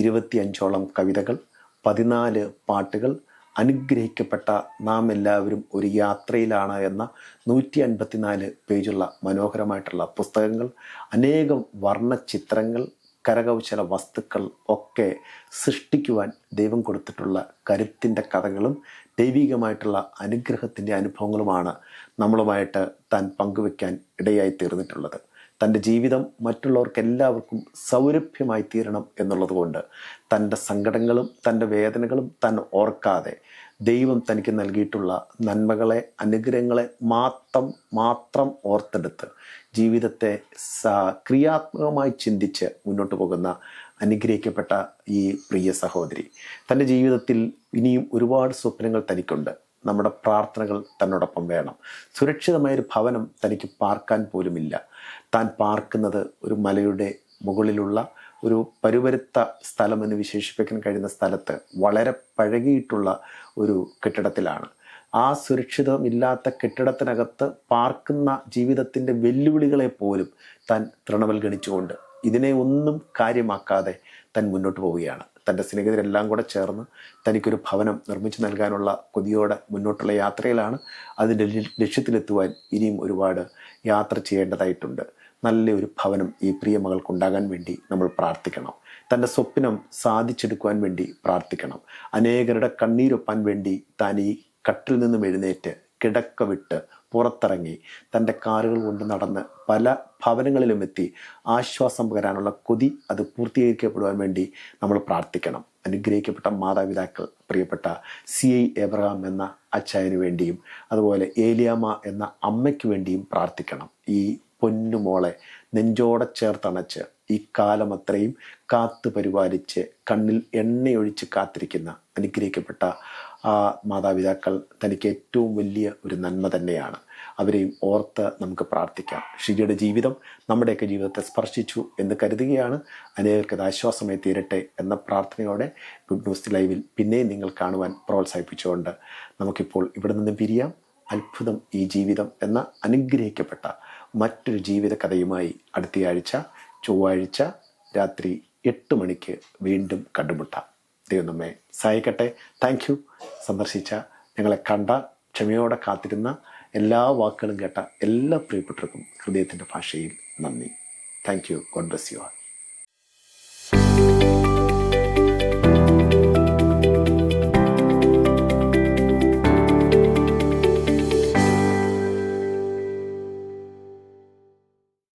25ഓളം കവിതകൾ, 14 പാട്ടുകൾ, അനുഗ്രഹിക്കപ്പെട്ട നാം എല്ലാവരും ഒരു യാത്രയിലാണ് എന്ന 154 പേജുള്ള മനോഹരമായിട്ടുള്ള പുസ്തകങ്ങൾ, അനേകം വർണ്ണചിത്രങ്ങൾ, കരകൗശല വസ്തുക്കൾ ഒക്കെ സൃഷ്ടിക്കുവാൻ ദൈവം കൊടുത്തിട്ടുള്ള കരുത്തിൻ്റെ കഥകളും ദൈവികമായിട്ടുള്ള അനുഗ്രഹത്തിൻ്റെ അനുഭവങ്ങളുമാണ് നമ്മളുമായിട്ട് താൻ പങ്കുവെക്കാൻ ഇടയായി തീർന്നിട്ടുള്ളത്. തൻ്റെ ജീവിതം മറ്റുള്ളവർക്കെല്ലാവർക്കും സൗരഭ്യമായി തീരണം എന്നുള്ളതുകൊണ്ട് തൻ്റെ സങ്കടങ്ങളും തൻ്റെ വേദനകളും താൻ ഓർക്കാതെ ദൈവം തനിക്ക് നൽകിയിട്ടുള്ള നന്മകളെ, അനുഗ്രഹങ്ങളെ മാത്രം ഓർത്തെടുത്ത് ജീവിതത്തെ ക്രിയാത്മകമായി ചിന്തിച്ച് മുന്നോട്ട് പോകുന്ന അനുഗ്രഹിക്കപ്പെട്ട ഈ പ്രിയ സഹോദരി, തൻ്റെ ജീവിതത്തിൽ ഇനിയും ഒരുപാട് സ്വപ്നങ്ങൾ തനിക്കുണ്ട്. നമ്മുടെ പ്രാർത്ഥനകൾ തന്നോടൊപ്പം വേണം. സുരക്ഷിതമായൊരു ഭവനം തനിക്ക് പാർക്കാൻ പോലുമില്ല. താൻ പാർക്കുന്നത് ഒരു മലയുടെ മുകളിലുള്ള ഒരു പരുവരുത്ത സ്ഥലമെന്ന് വിശേഷിപ്പിക്കാൻ കഴിയുന്ന സ്ഥലത്ത് വളരെ പഴകിയിട്ടുള്ള ഒരു കെട്ടിടത്തിലാണ്. ആ സുരക്ഷിതമില്ലാത്ത കെട്ടിടത്തിനകത്ത് പാർക്കുന്ന ജീവിതത്തിൻ്റെ വെല്ലുവിളികളെ പോലും താൻ തൃണവൽഗണിച്ചുകൊണ്ട് ഇതിനെ ഒന്നും കാര്യമാക്കാതെ താൻ മുന്നോട്ട് പോവുകയാണ്. തൻ്റെ സ്നേഹിതരെല്ലാം കൂടെ ചേർന്ന് തനിക്കൊരു ഭവനം നിർമ്മിച്ചു നൽകാനുള്ള കൊതിയോടെ മുന്നോട്ടുള്ള യാത്രയിലാണ്. അതിൻ്റെ ലക്ഷ്യത്തിലെത്തുവാൻ ഇനിയും ഒരുപാട് യാത്ര ചെയ്യേണ്ടതായിട്ടുണ്ട്. നല്ലൊരു ഭവനം ഈ പ്രിയ മകൾക്കുണ്ടാകാൻ വേണ്ടി നമ്മൾ പ്രാർത്ഥിക്കണം. തൻ്റെ സ്വപ്നം സാധിച്ചെടുക്കുവാൻ വേണ്ടി പ്രാർത്ഥിക്കണം. അനേകരുടെ കണ്ണീരൊപ്പാൻ വേണ്ടി താൻ ഈ കട്ടിൽ നിന്നും എഴുന്നേറ്റ് കിടക്ക വിട്ട് പുറത്തിറങ്ങി തൻ്റെ കാറുകൾ കൊണ്ട് നടന്ന് പല ഭവനങ്ങളിലും എത്തി ആശ്വാസം പകരാനുള്ള കൊതി അത് പൂർത്തീകരിക്കപ്പെടുവാൻ വേണ്ടി നമ്മൾ പ്രാർത്ഥിക്കണം. അനുഗ്രഹിക്കപ്പെട്ട മാതാപിതാക്കൾ, പ്രിയപ്പെട്ട CI എബ്രഹാം എന്ന അച്ചായന് വേണ്ടിയും അതുപോലെ ഏലിയാമ്മ എന്ന അമ്മയ്ക്ക് വേണ്ടിയും പ്രാർത്ഥിക്കണം. ഈ പൊന്നുമോളെ നെഞ്ചോടെ ചേർത്തണച്ച് ഈ കാലം അത്രയും കാത്തു പരിപാലിച്ച് കണ്ണിൽ എണ്ണയൊഴിച്ച് കാത്തിരിക്കുന്ന അനുഗ്രഹിക്കപ്പെട്ട ആ മാതാപിതാക്കൾ തനിക്ക് ഏറ്റവും വലിയ ഒരു നന്മ തന്നെയാണ്. അവരെയും ഓർത്ത് നമുക്ക് പ്രാർത്ഥിക്കാം. ഷിജിയുടെ ജീവിതം നമ്മുടെയൊക്കെ ജീവിതത്തെ സ്പർശിച്ചു എന്ന് കരുതുകയാണ്. അനേകർക്ക് അത് ആശ്വാസമായി തീരട്ടെ എന്ന പ്രാർത്ഥനയോടെ ഗുഡ് ന്യൂസ് ലൈവിൽ പിന്നെയും നിങ്ങൾ കാണുവാൻ പ്രോത്സാഹിപ്പിച്ചുകൊണ്ട് നമുക്കിപ്പോൾ ഇവിടെ നിന്ന് പിരിയാം. അത്ഭുതം ഈ ജീവിതം എന്ന അനുഗ്രഹിക്കപ്പെട്ട മറ്റൊരു ജീവിത കഥയുമായി അടുത്തയാഴ്ച ചൊവ്വാഴ്ച രാത്രി 8 മണിക്ക് വീണ്ടും കണ്ടുമുട്ടാം. ദൈവം നമ്മെ സഹായിക്കട്ടെ. Thank you. സന്ദർശിച്ച, ഞങ്ങളെ കണ്ട, ക്ഷമയോടെ കാത്തിരുന്ന, എല്ലാ വാക്കുകളും കേട്ട എല്ലാ പ്രിയപ്പെട്ടവർക്കും ഹൃദയത്തിൻ്റെ ഭാഷയിൽ നന്ദി. Thank you. God bless you all.